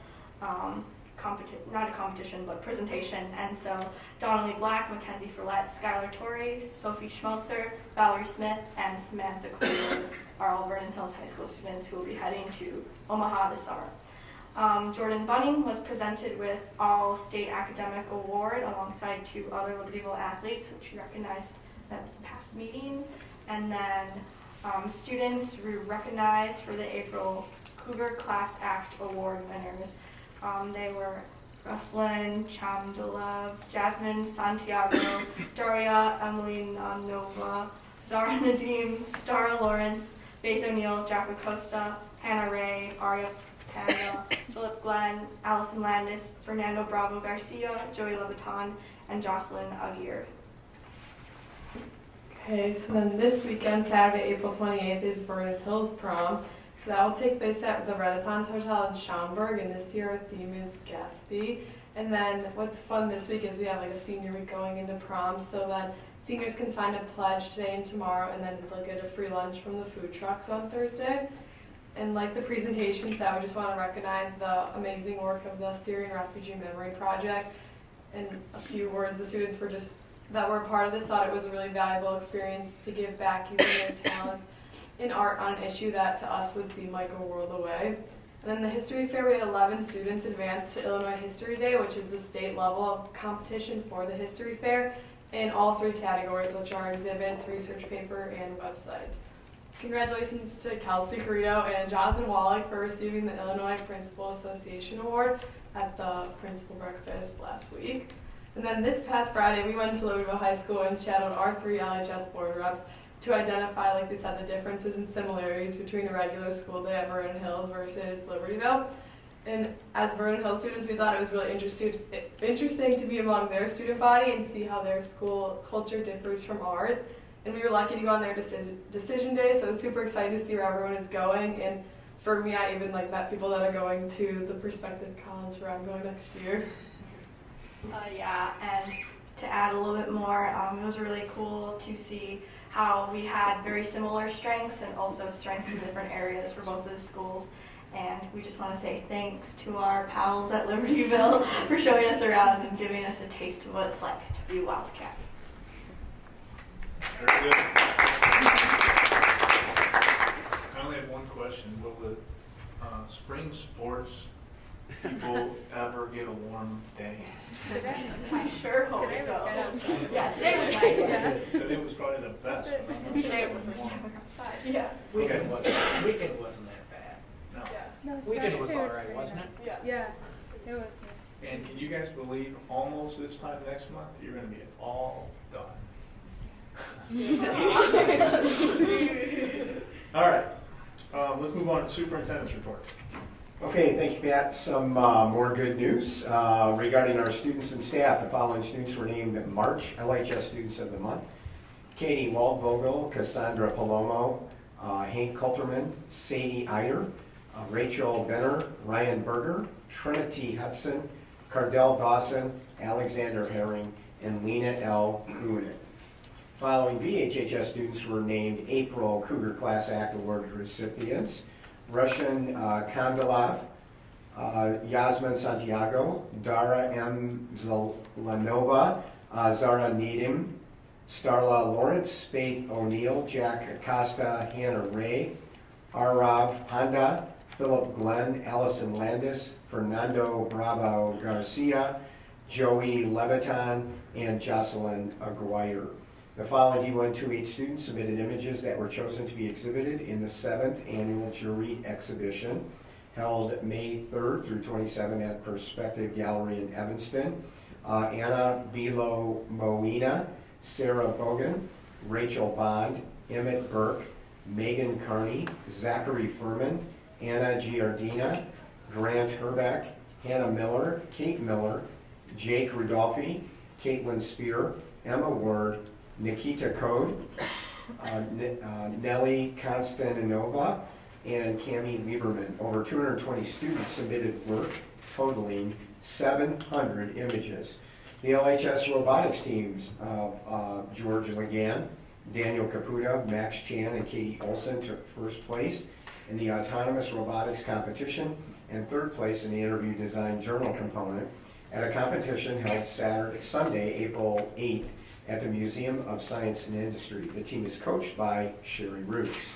S10: not a competition, but presentation. And so Donnelly Black, Mackenzie Follett, Skylar Torrey, Sophie Schmelzer, Valerie Smith, and Samantha Cole are all Vernon Hills High School students who will be heading to Omaha this summer. Jordan Bunning was presented with All-State Academic Award alongside 2 other Libertyville athletes, which we recognized at the past meeting. And then students were recognized for the April Cougar Class Act Award winners. They were Ruslyn Chamdulov, Jasmine Santiago, Daria Emily Nova, Zara Nadim, Stara Lawrence, Faith O'Neill, Jaffa Costa, Hannah Ray, Aria Panda, Philip Glenn, Allison Landis, Fernando Bravo Garcia, Joey Leviton, and Jocelyn Aguirre.
S6: Okay, so then this weekend, Saturday, April 28th, is Vernon Hills Prom. So that will take place at the Renaissance Hotel in Schaumburg, and this year our theme is Gatsby. And then what's fun this week is we have like a senior week going into prom, so then seniors can sign a pledge today and tomorrow, and then they'll get a free lunch from the food trucks on Thursday. And like the presentation said, we just want to recognize the amazing work of the Syrian Refugee Memory Project. In a few words, the students that were a part of this thought it was a really valuable experience to give back using their talents in art on an issue that to us would seem like a world away. And then the history fair, we had 11 students advance to Illinois History Day, which is the state level of competition for the history fair. in all 3 categories, which are exhibits, research paper, and websites. Congratulations to Kelsey Carrito and Jonathan Wallach for receiving the Illinois Principal Association Award at the Principal Breakfast last week. And then this past Friday, we went to Libertyville High School and shadowed our 3 LHS board reps to identify, like they said, the differences and similarities between a regular school day at Vernon Hills versus Libertyville. And as Vernon Hills students, we thought it was really interesting to be among their student body and see how their school culture differs from ours. And we were lucky to go on their decision day, so I was super excited to see where everyone is going. And for me, I even met people that are going to the prospective college where I'm going next year.
S14: Yeah, and to add a little bit more, it was really cool to see how we had very similar strengths and also strengths in different areas for both of the schools. And we just want to say thanks to our pals at Libertyville for showing us around and giving us a taste of what it's like to be a Wildcat.
S16: Very good. I only have one question. Will the spring sports people ever get a warm day?
S14: I sure hope so. Yeah, today was nice.
S16: Today was probably the best.
S14: Today was the first time we were outside. Yeah.
S11: Weekend wasn't that bad. No.
S6: No,
S11: Weekend was
S6: Saturday
S11: alright,
S6: pretty
S11: wasn't
S6: nice.
S11: it?
S6: Yeah, it was.
S16: And can you guys believe almost this time next month you're going to be all done? All right. Let's move on to superintendent's report.
S4: Okay, thank you, Pat. Some more good news regarding our students and staff. The following students were named March LHS Students of the Month: Katie Waldvogel, Cassandra Palomo, Hank Kulterman, Sadie Iyer, Rachel Benner, Ryan Berger, Trinity Hudson, Cardell Dawson, Alexander Herring, and Lena L. Kuhn. Following VHHS students were named April Cougar Class Act Award recipients: Russian Kandalov, Yasmin Santiago, Dara M. Zelanova, Zara Needham, Starla Lawrence, Faith O'Neill, Jack Acosta, Hannah Ray, Arav Panda, Philip Glenn, Allison Landis, Fernando Bravo Garcia, Joey Leviton, and Jocelyn Aguirre. The following D128 students submitted images that were chosen to be exhibited in the 7th Annual Juried Exhibition, held May 3rd through 27th at Perspective Gallery in Evanston. Anna Bilo Moina, Sarah Bogan, Rachel Bond, Emmett Burke, Megan Carney, Zachary Furman, Anna Giardina, Grant Herbeck, Hannah Miller, Kate Miller, Jake Rudolphi, Caitlin Spear, Emma Ward, Nikita Code, Nellie Konstantinova, and Cami Lieberman. Over 220 students submitted work totaling 700 images. The LHS robotics teams of George Legan, Daniel Caputa, Max Chan, and Katie Olson took first place in the autonomous robotics competition and third place in the interview design journal component at a competition held Sunday, April 8th at the Museum of Science and Industry. The team is coached by Sherry Roots.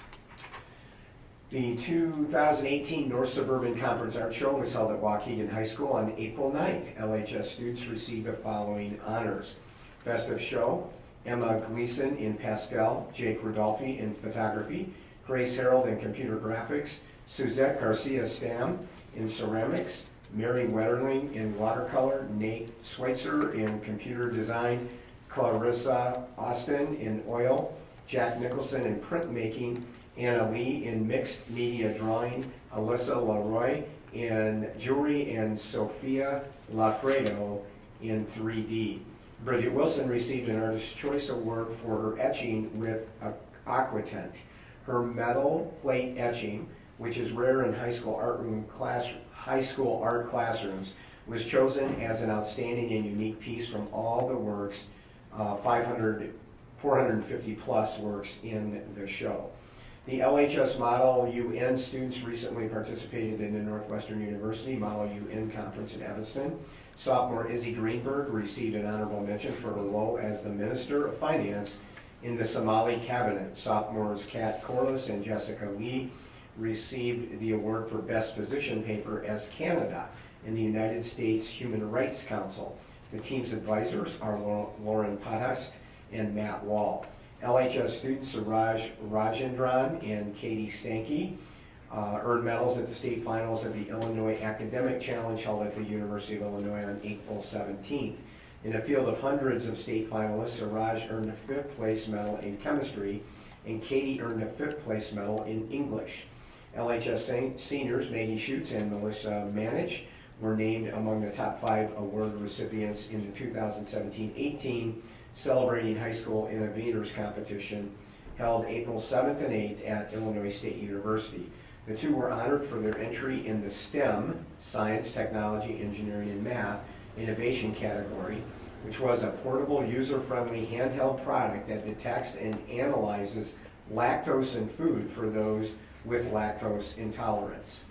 S4: The 2018 North Suburban Conference Art Show was held at Waukegan High School on April 9th. LHS students received the following honors: Best of Show, Emma Gleason in pastel, Jake Rudolphi in photography, Grace Harold in computer graphics, Suzette Garcia Stam in ceramics, Mary Wetterling in watercolor, Nate Schweitzer in computer design, Clarissa Austin in oil, Jack Nicholson in printmaking, Anna Lee in mixed media drawing, Alyssa Leroy in jewelry, and Sophia Lafredo in 3D. Bridget Wilson received an Artist's Choice Award for her etching with aquatint. Her metal plate etching, which is rare in high school art classrooms, was chosen as an outstanding and unique piece from all the works, 450 plus works in the show. The LHS Model UN students recently participated in the Northwestern University Model UN Conference in Evanston. Sophomore Izzy Greenberg received an honorable mention for her role as the Minister of Finance in the Somali Cabinet. Sophomores Kat Corliss and Jessica Lee received the award for Best Position Paper as Canada in the United States Human Rights Council. The team's advisors are Lauren Podest and Matt Wall. LHS students Suraj Rajendran and Katie Stanky earned medals at the state finals of the Illinois Academic Challenge held at the University of Illinois on April 17th. In a field of hundreds of state finalists, Suraj earned a 5th place medal in chemistry and Katie earned a 5th place medal in English. LHS seniors Maggie Schutz and Melissa Manich were named among the top 5 award recipients in the 2017-18 Celebrating High School Innovators competition held April 7th and 8th at Illinois State University. The two were honored for their entry in the STEM, Science, Technology, Engineering, and Math, innovation category, which was a portable, user-friendly handheld product that detects and analyzes lactose in food for those with lactose intolerance.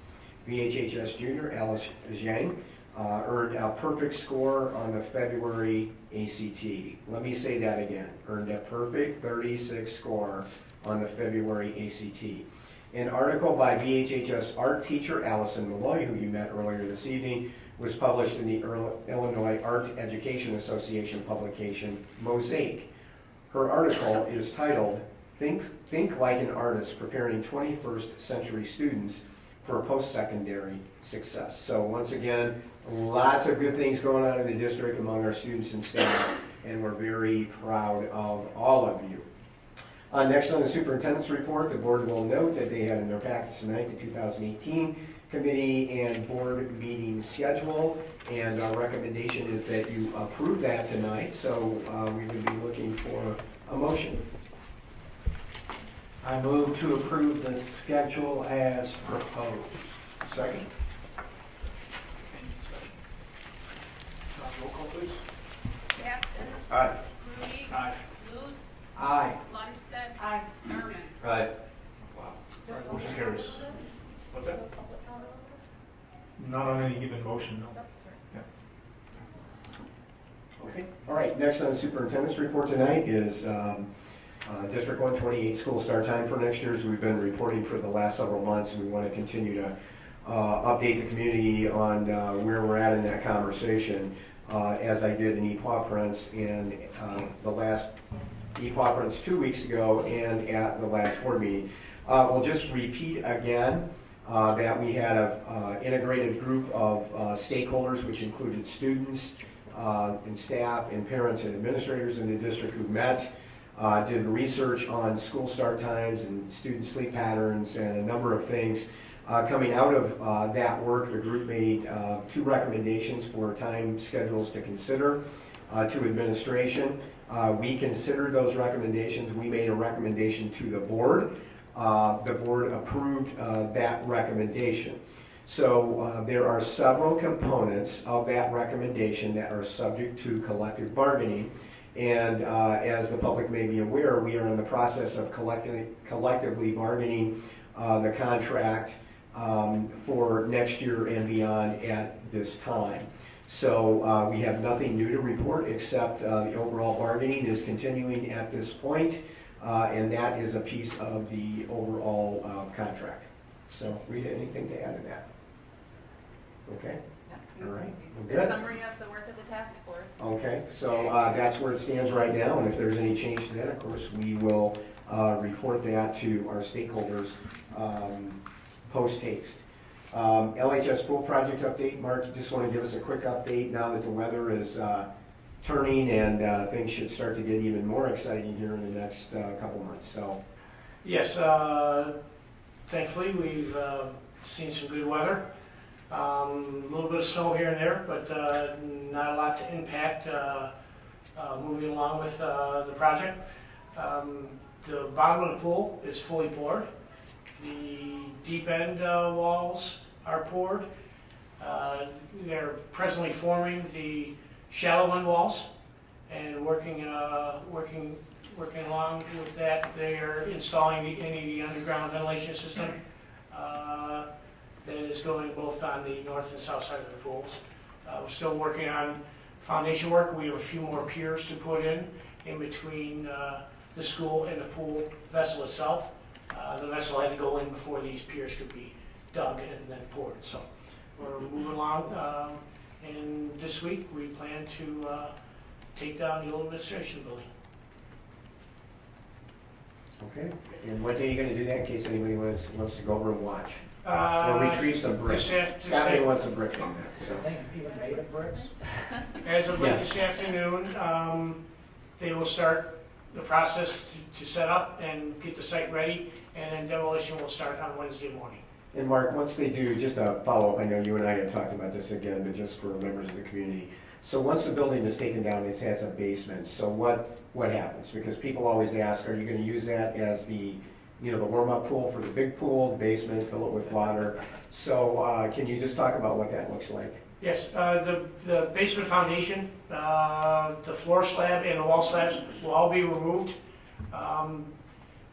S4: VHHS junior Alice Zhang earned a perfect score on the February ACT. Let me say that again. Earned a perfect 36 score on the February ACT. An article by VHHS art teacher Allison Malloy, who you met earlier this evening, was published in the Illinois Art Education Association publication, Mosaic. Her article is titled, Think Like an Artist, Preparing 21st Century Students for Post-Secondary Success. So once again, lots of good things going on in the district among our students and staff, and we're very proud of all of you. Next on the superintendent's report, the board will note that they have in their packets tonight the 2018 committee and board meeting schedule, and our recommendation is that you approve that tonight, so we would be looking for a motion.
S11: I move to approve the schedule as proposed.
S4: Second.
S16: Roll call, please.
S15: Batson.
S4: Aye.
S15: Rudy.
S16: Aye.
S15: Luce.
S11: Aye.
S15: Lundstedt.
S24: Aye.
S15: Herman.
S5: Aye.
S16: Wow. All right, motion carries. What's that? Not on any given motion, no. Yeah.
S4: Okay. All right, next on the superintendent's report tonight is District 128 school start time for next year. As we've been reporting for the last several months, we want to continue to update the community on where we're at in that conversation, as I did in EPAW Prince in the last EPAW Prince 2 weeks ago and at the last board meeting. We'll just repeat again that we had an integrated group of stakeholders, which included students and staff and parents and administrators in the district who met, did research on school start times and student sleep patterns and a number of things. Coming out of that work, the group made 2 recommendations for time schedules to consider to administration. We considered those recommendations. We made a recommendation to the board. The board approved that recommendation. So there are several components of that recommendation that are subject to collective bargaining. And as the public may be aware, we are in the process of collectively bargaining the contract for next year and beyond at this time. So we have nothing new to report except the overall bargaining is continuing at this point, and that is a piece of the overall contract. So Rita, anything to add to that? Okay. All right, well, good.
S15: Summary of the work of the task force.
S4: Okay, so that's where it stands right now, and if there's any change to that, of course, we will report that to our stakeholders post haste. LHS pool project update. Mark, you just want to give us a quick update now that the weather is turning and things should start to get even more exciting here in the next couple months. So,
S17: yes, thankfully we've seen some good weather. A little bit of snow here and there, but not a lot to impact moving along with the project. The bottom of the pool is fully poured. The deep end walls are poured. They're presently forming the shallow end walls and working along with that. They are installing the underground ventilation system that is going both on the north and south side of the pools. We're still working on foundation work. We have a few more piers to put in between the school and the pool vessel itself. The vessel had to go in before these piers could be dug and then poured. So we're moving along And this week, we plan to take down the old administration building.
S4: Okay, and what day are you going to do that in case anybody wants to go over and watch? Or retrieve some bricks. Scott may want some bricks on that. So.
S11: I think even made of bricks.
S17: As of
S4: Yes.
S17: this afternoon, they will start the process to set up and get the site ready, and then demolition will start on Wednesday morning.
S4: And Mark, once they do, just a follow-up, I know you and I have talked about this again, but just for members of the community. So once the building is taken down, it has a basement, so what happens? Because people always ask, are you going to use that as the warm-up pool for the big pool, the basement, fill it with water? So can you just talk about what that looks like?
S17: Yes, the basement foundation, the floor slab and the wall slabs will all be removed.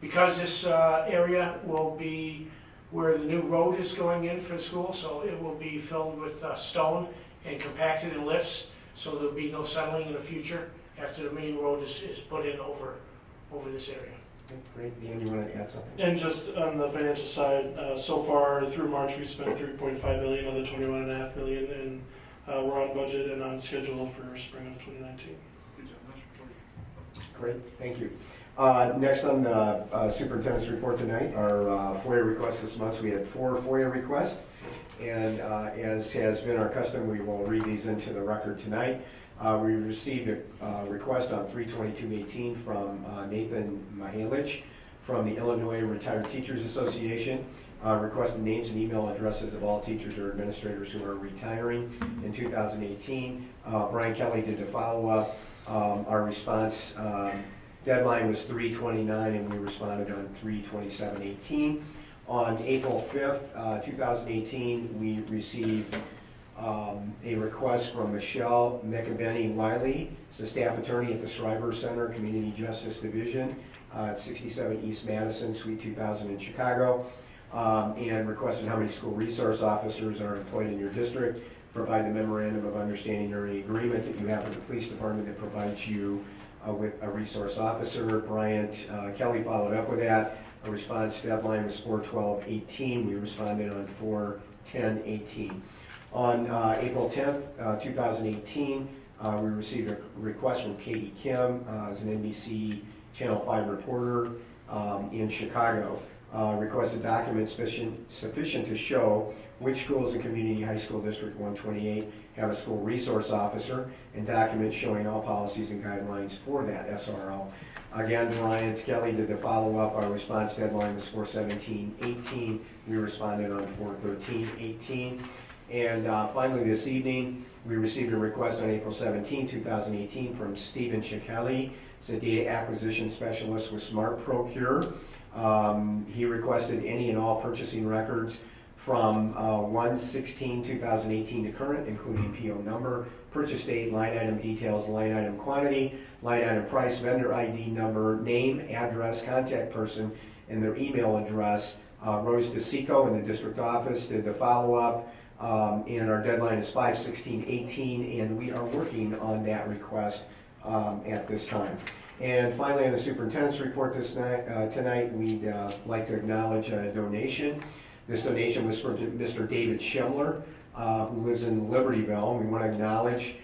S17: Because this area will be where the new road is going in for the school, so it will be filled with stone and compacted in lifts, so there'll be no settling in the future after the main road is put in over this area.
S4: Great. Dan, you want to add something?
S19: And just on the financial side, so far through March we spent $3.5 million of the $21.5 million, and we're on budget and on schedule for spring of 2019.
S4: Great, thank you. Next on the superintendent's report tonight are FOIA requests this month. So we had 4 FOIA requests, and as has been our custom, we will read these into the record tonight. We received a request on 3/22/18 from Nathan Mihalich from the Illinois Retired Teachers Association, requesting names and email addresses of all teachers or administrators who are retiring in 2018. Brian Kelly did the follow-up. Our response deadline was 3/29, and we responded on 3/27/18. On April 5th, 2018, we received a request from Michelle McAbenny Wiley, she's a staff attorney at the Shriver Center Community Justice Division at 67 East Madison, Suite 2000 in Chicago, and requested how many school resource officers are employed in your district, provide the memorandum of understanding or any agreement that you have with the police department that provides you with a resource officer. Bryant Kelly followed up with that. A response deadline was 4/12/18. We responded on 4/10/18. On April 10th, 2018, we received a request from Katie Kim, as an NBC Channel 5 reporter in Chicago. Requested documents sufficient to show which schools in Community High School District 128 have a school resource officer, and documents showing all policies and guidelines for that SRO. Again, Bryant Kelly did the follow-up. Our response deadline was 4/17/18. We responded on 4/13/18. And finally this evening, we received a request on April 17, 2018 from Stephen Shikeli. He's a data acquisition specialist with Smart Procure. He requested any and all purchasing records from 1/16/2018 to current, including PO number, purchase date, line item details, line item quantity, line item price, vendor ID number, name, address, contact person, and their email address. Rose DeSico in the district office did the follow-up, and our deadline is 5/16/18, and we are working on that request at this time. And finally, on the superintendent's report tonight, we'd like to acknowledge a donation. This donation was from Mr. David Schimler, who lives in Libertyville. We want to acknowledge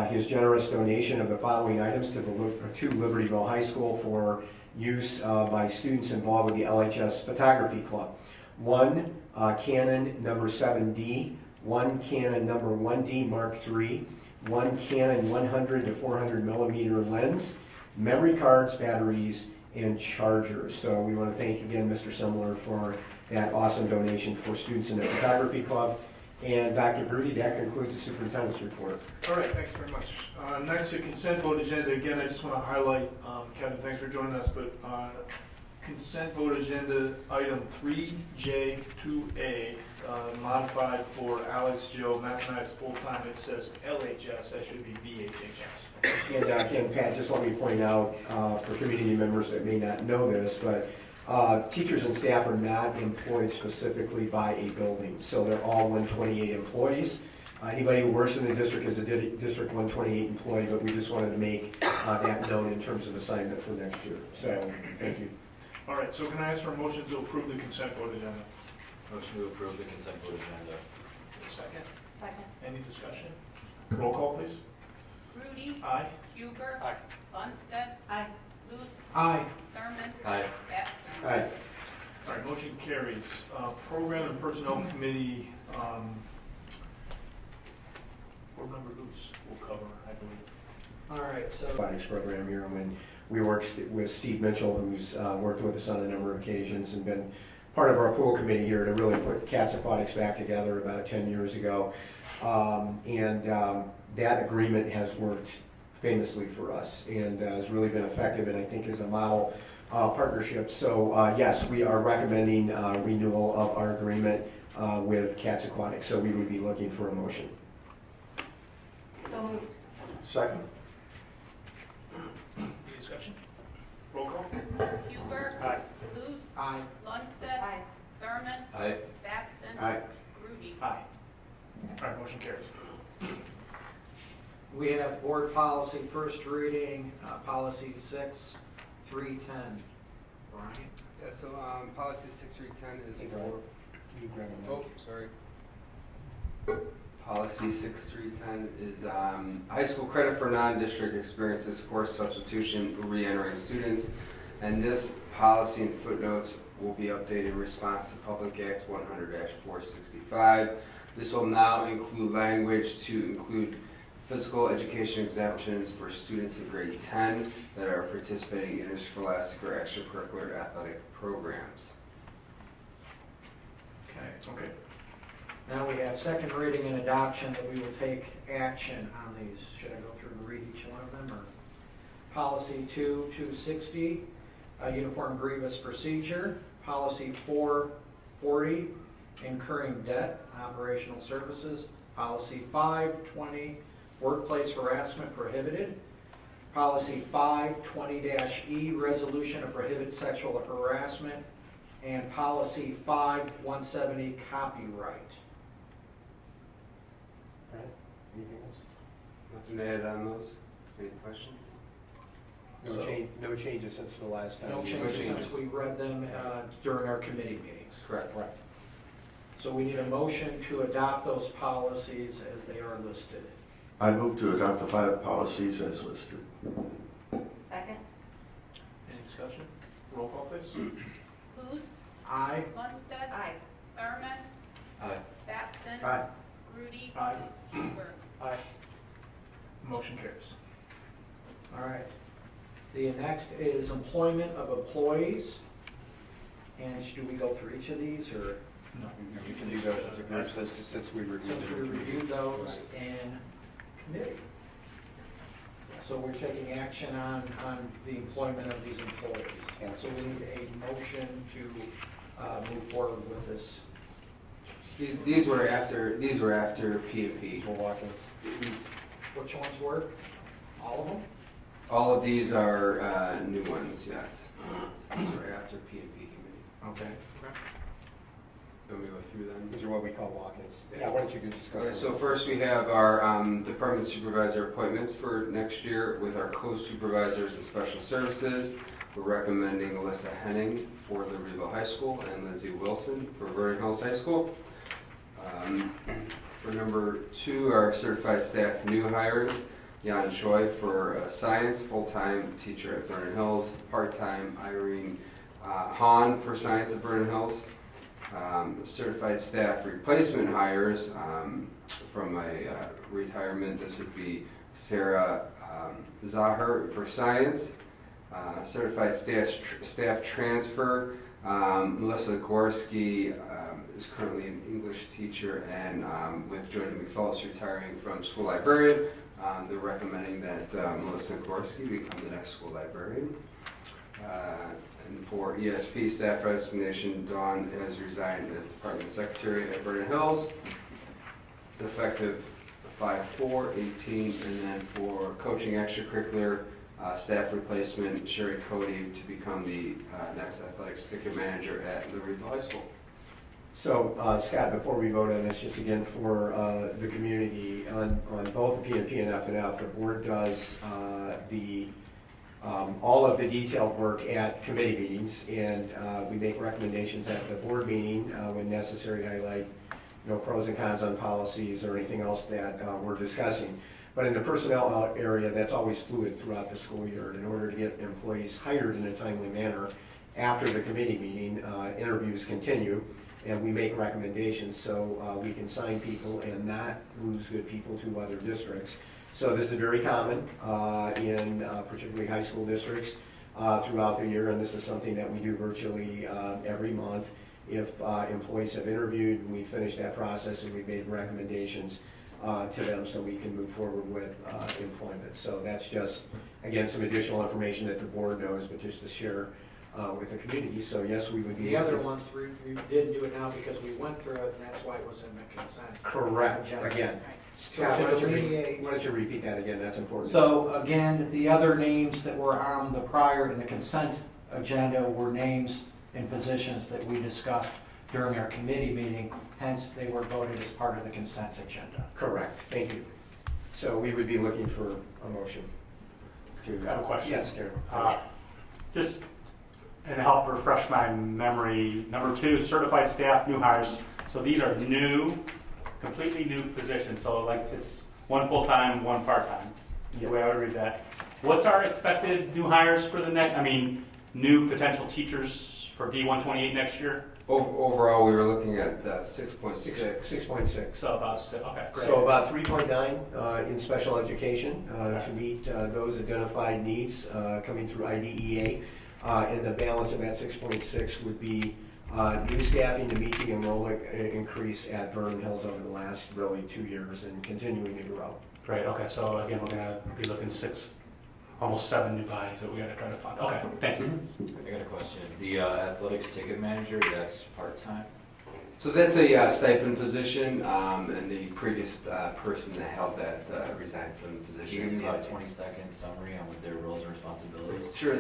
S4: his generous donation of the following items to Libertyville High School for use by students involved with the LHS Photography Club. 1 Canon number 7D, 1 Canon number 1D Mark III, 1 Canon 100 to 400 millimeter lens, memory cards, batteries, and chargers. So we want to thank again Mr. Schimler for that awesome donation for students in the photography club. And Dr. Grudy, that concludes the superintendent's report.
S16: All right, thanks very much. Next, the consent vote agenda. Again, I just want to highlight, Kevin, thanks for joining us, but consent vote agenda item 3J2A, modified for Alex Joe, mathematics full-time. It says LHS, that should be BHHS.
S4: And again, Pat, just let me point out for community members that may not know this, but teachers and staff are not employed specifically by a building, so they're all 128 employees. Anybody who works in the district is a District 128 employee, but we just wanted to make that known in terms of assignment for next year. So, thank you.
S16: All right, so can I ask for a motion to approve the consent vote agenda?
S20: Motion to approve the consent vote agenda.
S16: Second?
S24: Second.
S16: Any discussion? Roll call, please.
S15: Rudy.
S16: Aye.
S15: Huber.
S16: Aye.
S15: Lundstedt.
S24: Aye.
S15: Luce.
S11: Aye.
S15: Thurman.
S5: Aye.
S15: Batson.
S4: Aye.
S16: All right, motion carries. Program and Personnel Committee, Board Member Luce will cover, I believe.
S11: All right, so
S4: Aquatics program here, when we worked with Steve Mitchell, who's worked with us on a number of occasions and been part of our pool committee here to really put Cats Aquatics back together about 10 years ago. That agreement has worked famously for us and has really been effective, and I think is a model partnership. So yes, we are recommending renewal of our agreement with Cats Aquatics. So we would be looking for a motion.
S24: So moved.
S4: Second.
S16: Any discussion? Roll call.
S15: Huber.
S16: Aye.
S15: Luce.
S11: Aye.
S15: Lundstedt.
S24: Aye.
S15: Thurman.
S5: Aye.
S15: Batson.
S4: Aye.
S15: Rudy.
S16: Aye. All right, motion carries.
S11: we have board policy first reading, policy 6310. Brian?
S3: Yeah, so policy 6310 is
S4: Hey,
S3: for,
S4: Brian, can you grab a mic?
S3: oh, sorry. Policy 6310 is high school credit for non-district experiences course substitution for re-entering students. And this policy and footnotes will be updated in response to Public Act 100-465. This will now include language to include physical education exemptions for students in grade 10 that are participating in interscholastic or extracurricular athletic programs.
S11: Okay. Now we have second reading and adoption that we will take action on these. Should I go through and read each one of them, or? Policy 260, uniform grievance procedure. Policy 440, incurring debt, operational services. Policy 520, workplace harassment prohibited. Policy 520-E, resolution of prohibited sexual harassment. And policy 5170, copyright.
S4: Right. Anything else?
S3: Nothing to add on those? Any questions?
S4: No changes since the last time.
S11: No changes since we read them during our committee meetings.
S3: Correct.
S4: Right.
S11: So we need a motion to adopt those policies as they are listed.
S20: I move to adopt the 5 policies as listed.
S24: Second.
S16: Any discussion? Roll call, please.
S15: Luce.
S11: Aye.
S15: Lundstedt.
S24: Aye.
S15: Thurman.
S3: Aye.
S15: Batson.
S4: Aye.
S15: Rudy.
S16: Aye.
S15: Huber.
S16: Aye. Motion carries.
S11: All right. The next is employment of employees. And do we go through each of these, or?
S16: No.
S4: We can do those as a group since we reviewed
S11: Since we reviewed those in committee. So we're taking action on the employment of these employees. And so we need a motion to move forward with this.
S3: These were after P&P.
S4: We're walking.
S11: Which ones were? All of them?
S3: All of these are new ones, yes. These were after P&P committee.
S11: Okay.
S3: Let me go through them.
S4: These are what we call walk-ins. Yeah, why don't you just go?
S3: Okay, so first we have our department supervisor appointments for next year with our co-supervisors and special services. We're recommending Alyssa Henning for Libertyville High School and Lindsay Wilson for Vernon Hills High School. For number 2, our certified staff new hires, Jan Choi for science, full-time teacher at Vernon Hills, part-time Irene Hahn for science at Vernon Hills. Certified staff replacement hires from a retirement. This would be Sarah Zahar for science. Certified staff transfer. Melissa Gorski is currently an English teacher, and with Jody McFellis retiring from school librarian, they're recommending that Melissa Gorski become the next school librarian. And for ESP staff resignation, Dawn has resigned as Department Secretary at Vernon Hills, effective 5/4/18. And then for coaching extracurricular staff replacement, Sherry Cody to become the next athletics ticket manager at Libertyville High School.
S4: So, Scott, before we vote on this, just again for the community, on both the P&P and F&F, the board does all of the detailed work at committee meetings, and we make recommendations at the board meeting when necessary, highlight no pros and cons on policies or anything else that we're discussing. But in the personnel area, that's always fluid throughout the school year. In order to get employees hired in a timely manner, after the committee meeting, interviews continue, and we make recommendations so we can sign people and not lose good people to other districts. So this is very common in particularly high school districts throughout the year, and this is something that we do virtually every month. If employees have interviewed, we finish that process and we've made recommendations to them so we can move forward with employment. So that's just, again, some additional information that the board knows, but just to share with the community. So yes, we would be.
S11: The other ones, we didn't do it now because we went through it, and that's why it was in the consent.
S4: Correct,
S11: agenda.
S4: again. Scott, why don't you repeat that again? That's important.
S11: So again, the other names that were on the prior in the consent agenda were names and positions that we discussed during our committee meeting, hence they were voted as part of the consent agenda.
S4: Correct, thank you. So we would be looking for a motion.
S18: I have a question.
S4: Yes, Karen.
S18: Just and to help refresh my memory, number 2, certified staff, new hires. So these are new, completely new positions. So like it's one full-time, one part-time, the way I would read that. What's our expected new hires for the next, new potential teachers for D128 next year?
S3: Overall, we were looking at 6.6.
S4: 6.6.
S18: So about 6, okay, great.
S4: So about 3.9 in special education to meet those identified needs coming through IDEA. And the balance of that 6.6 would be new staffing to meet the enrollment increase at Vernon Hills over the last really 2 years and continuing to grow.
S18: Great, okay, so again, we're going to be looking 6, almost 7 new bodies that we got to try to find. Okay, thank you.
S21: I got a question. The athletics ticket manager, that's part-time?
S3: So that's a stipend position, and the previous person that held that resigned from the position.
S21: Can you give me a 20-second summary on what their roles and responsibilities?
S3: Sure.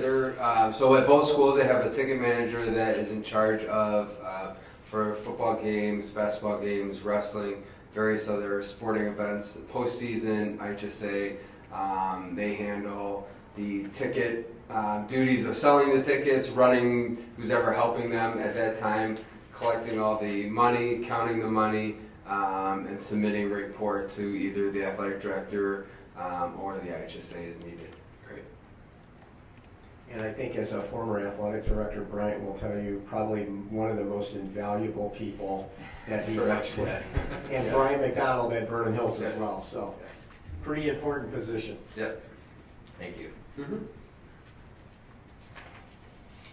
S3: So at both schools, they have a ticket manager that is in charge of for football games, basketball games, wrestling, various other sporting events, postseason, IHSA. They handle the ticket duties of selling the tickets, running who's ever helping them at that time, collecting all the money, counting the money, and submitting a report to either the athletic director or the IHSA as needed.
S4: Great. And I think as a former athletic director, Bryant will tell you probably one of the most invaluable people that he works with. And Brian McDonald at Vernon Hills as well, so pretty important position.
S3: Yep.
S21: Thank you.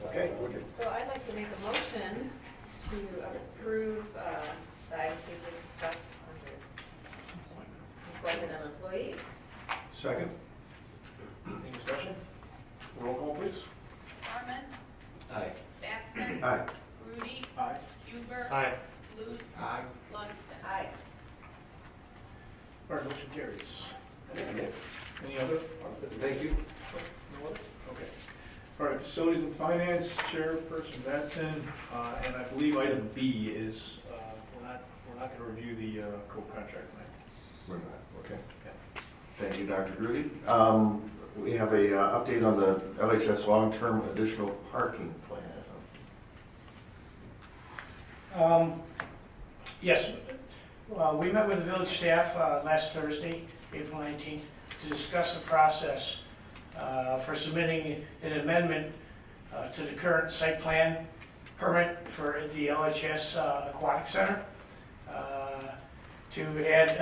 S4: Okay.
S22: So I'd like to make a motion to approve the items we just discussed under employment of employees.
S20: Second.
S17: Any discussion? Roll call, please.
S15: Harmon.
S21: Aye.
S15: Batson.
S20: Aye.
S15: Rudy.
S17: Aye.
S15: Huber.
S17: Aye.
S15: Luce.
S11: Aye.
S15: Lunston.
S22: Aye.
S17: All right, motion carries. Any other?
S3: Thank you.
S17: No other? Okay. All right, facilities and finance, Chairperson Batson, and I believe item B is, we're not going to review the co-contract tonight.
S20: We're not, okay.
S17: Yeah.
S20: Thank you, Dr. Grudy. We have a update on the LHS long-term additional parking plan.
S17: Yes, we met with the village staff last Thursday, April 19th, to discuss the process for submitting an amendment to the current site plan permit for the LHS Aquatic Center to add,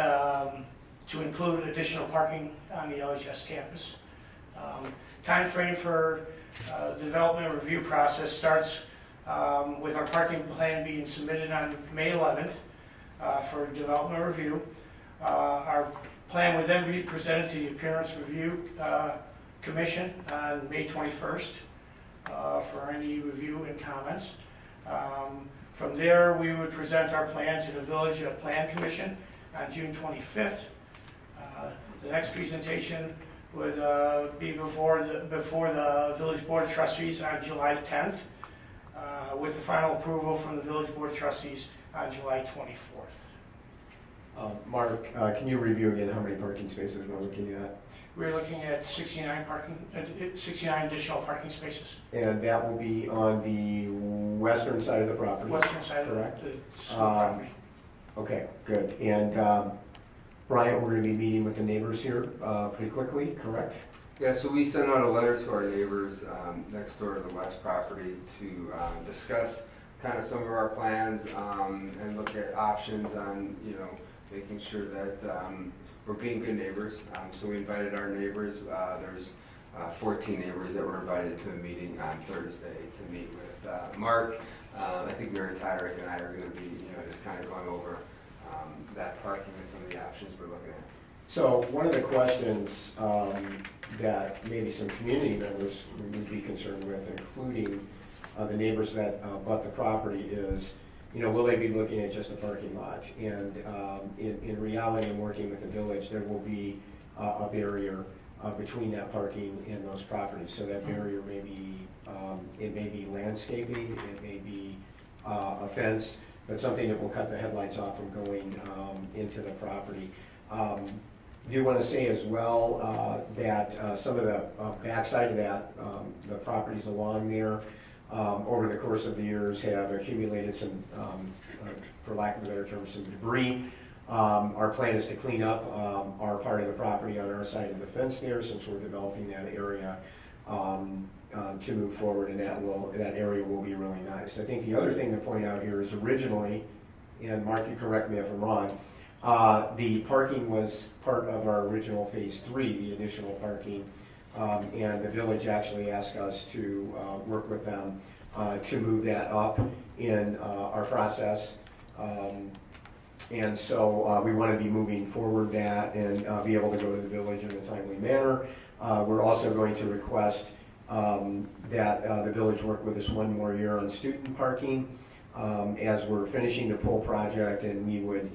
S17: to include additional parking on the LHS campus. Time frame for development review process starts with our parking plan being submitted on May 11th for development review. Our plan would then be presented to the Appearance Review Commission on May 21st for any review and comments. From there, we would present our plan to the Village Plan Commission on June 25th. The next presentation would be before the Village Board of Trustees on July 10th, with the final approval from the Village Board of Trustees on July 24th.
S4: Mark, can you review again how many parking spaces we're looking at?
S17: We're looking at 69 additional parking spaces.
S4: And that will be on the western side of the property?
S17: Western side
S4: correct?
S17: of the school property.
S4: Okay, good. And Bryant, we're going to be meeting with the neighbors here pretty quickly, correct?
S3: Yeah, so we sent out a letter to our neighbors next door to the west property to discuss kind of some of our plans and look at options on, making sure that we're being good neighbors. So we invited our neighbors. There's 14 neighbors that were invited to a meeting on Thursday to meet with Mark. I think Mary Toderick and I are going to be, just kind of going over that parking and some of the options we're looking at.
S4: So one of the questions that maybe some community members would be concerned with, including the neighbors that bought the property, is, will they be looking at just a parking lot? And in reality, in working with the village, there will be a barrier between that parking and those properties. So that barrier may be, it may be landscaping, it may be a fence, but something that will cut the headlights off from going into the property. Do want to say as well that some of the backside of that, the properties along there, over the course of the years have accumulated some, for lack of a better term, some debris. Our plan is to clean up our part of the property on our side of the fence there, since we're developing that area to move forward, and that area will be really nice. I think the other thing to point out here is originally, and Mark, you correct me if I'm wrong, the parking was part of our original phase 3, the additional parking, and the village actually asked us to work with them to move that up in our process. And so we want to be moving forward that and be able to go to the village in a timely manner. We're also going to request that the village work with us one more year on student parking as we're finishing the pool project, and we would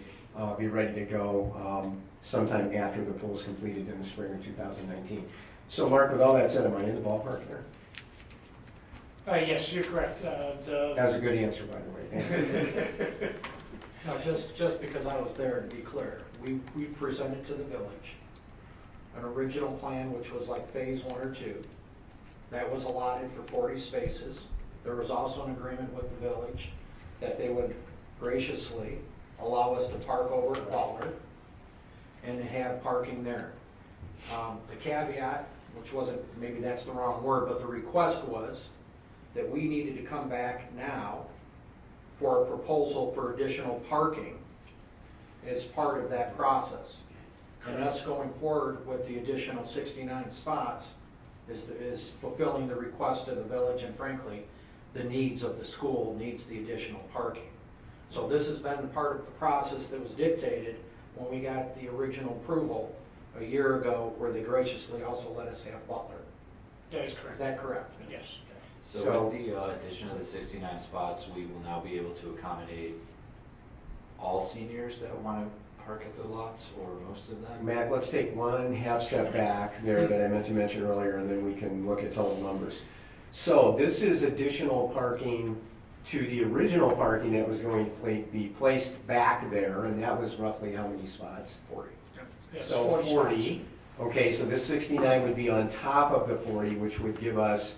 S4: be ready to go sometime after the pool is completed in the spring of 2019. So Mark, with all that said, am I in the ballpark here?
S17: Yes, you're correct.
S4: That was a good answer, by the way. Thank you.
S11: No, just because I was there, to be clear, we presented to the village an original plan, which was like phase 1 or 2. That was allotted for 40 spaces. There was also an agreement with the village that they would graciously allow us to park over at Butler and have parking there. The caveat, which wasn't, maybe that's the wrong word, but the request was that we needed to come back now for a proposal for additional parking as part of that process. And us going forward with the additional 69 spots is fulfilling the request of the village, and frankly, the needs of the school needs the additional parking. So this has been part of the process that was dictated when we got the original approval a year ago, where they graciously also let us have Butler.
S17: That is correct.
S11: Is that correct?
S17: Yes.
S21: So with the addition of the 69 spots, we will now be able to accommodate all seniors that want to park at the lots, or most of them?
S4: Matt, let's take one half step back there that I meant to mention earlier, and then we can look at total numbers. So this is additional parking to the original parking that was going to be placed back there, and that was roughly how many spots? 40.
S17: Yes,
S4: So 40.
S17: spots.
S4: Okay, so this 69 would be on top of the 40, which would give us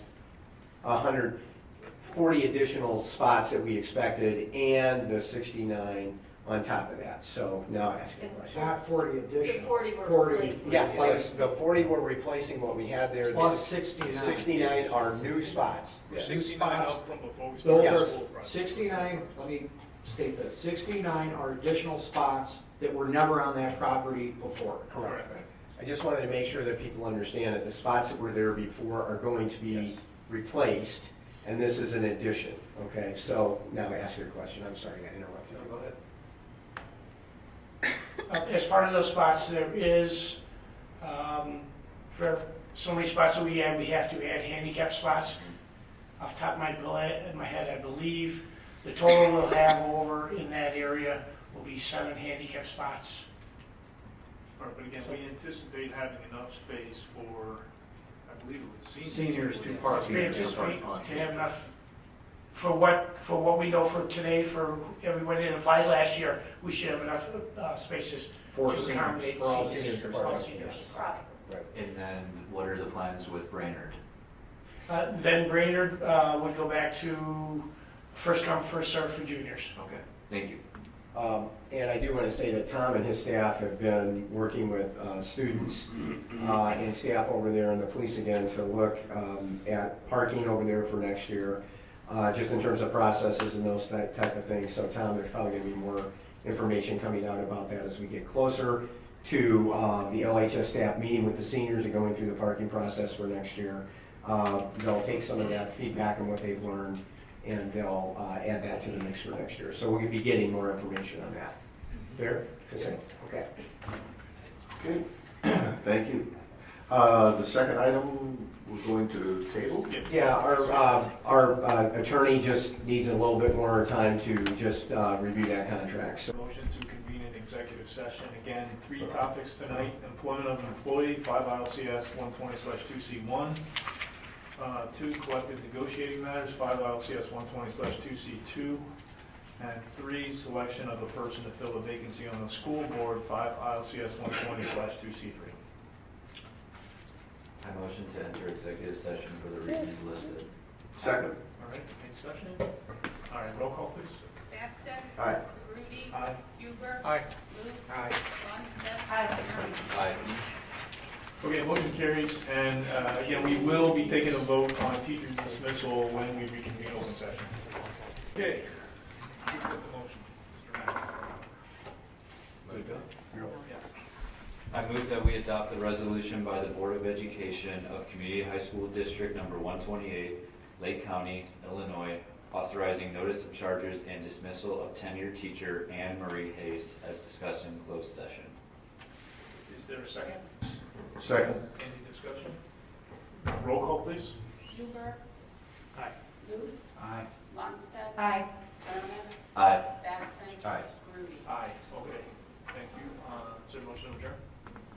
S4: 140 additional spots that we expected, and the 69 on top of that. So now I ask you a question.
S11: Not 40 additional.
S10: The 40 were
S11: 40
S10: replacing.
S4: Yeah, the 40 were replacing what we had there.
S11: Plus
S4: The
S11: 69.
S4: 69 are new spots.
S16: 69 up from before we
S11: Those
S16: started.
S4: Yes.
S11: are 69, let me state this, 69 are additional spots that were never on that property before.
S4: Correct. I just wanted to make sure that people understand that the spots that were there before are going to be replaced, and this is an addition, okay? So now ask your question. I'm sorry I interrupted you. Go ahead.
S17: As part of those spots, there is, for so many spots that we have to add handicap spots. Off the top of my head, I believe the total we'll have over in that area will be 7 handicap spots.
S16: But again, we anticipate having enough space for, I believe it was
S11: Seniors to park.
S17: We anticipate to have enough, for what we know for today, for everybody that applied last year, we should have enough spaces
S11: For
S17: to
S11: seniors,
S17: accommodate
S11: for all
S17: seniors.
S11: seniors.
S17: For all seniors.
S21: And then what are the plans with Brainerd?
S17: Then Brainerd would go back to first come, first serve for juniors.
S21: Okay, thank you.
S4: And I do want to say that Tom and his staff have been working with students and staff over there and the police again to look at parking over there for next year, just in terms of processes and those type of things. So Tom, there's probably going to be more information coming out about that as we get closer to the LHS staff meeting with the seniors and going through the parking process for next year. They'll take some of that feedback and what they've learned, and they'll add that to the mix for next year. So we'll be getting more information on that. Fair? Okay.
S20: Okay, thank you. The second item, we're going to table?
S4: Yeah, our attorney just needs a little bit more time to just review that contract. So
S16: Motion to convene an executive session. Again, 3 topics tonight: employment of an employee, 5 ILCS 120/2C1. 2, collective negotiating matters, 5 ILCS 120/2C2. And 3, selection of a person to fill a vacancy on the school board, 5 ILCS 120/2C3.
S21: I motion to enter executive session for the reasons listed.
S20: Second.
S16: All right, any discussion? All right, roll call, please.
S15: Batson.
S20: Aye.
S15: Rudy.
S16: Aye.
S15: Huber.
S16: Aye.
S15: Luce.
S11: Aye.
S15: Lundstedt.
S6: Aye.
S21: Aye.
S16: Okay, motion carries, and again, we will be taking a vote on teacher's dismissal when we reconvene open session. Okay. Who's got the motion? Mr. Mack. Good, Bill? Yeah.
S21: I move that we adopt the resolution by the Board of Education of Community High School District Number 128, Lake County, Illinois, authorizing notice of charges and dismissal of tenured teacher Anne Marie Hayes as discussed in closed session.
S16: Is there a second?
S20: Second.
S16: Any discussion? Roll call, please.
S15: Huber.
S16: Aye.
S15: Luce.
S11: Aye.
S15: Lundstedt.
S6: Aye.
S15: Thurman.
S21: Aye.
S15: Batson.
S20: Aye.
S15: Rudy.
S16: Aye. Okay. Thank you. Is there a motion to adjourn?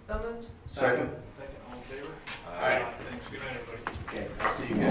S6: So moved.
S20: Second.
S16: Second. All in favor?
S20: Aye.
S16: Thanks. Good night, everybody.
S20: Okay, I'll see you guys.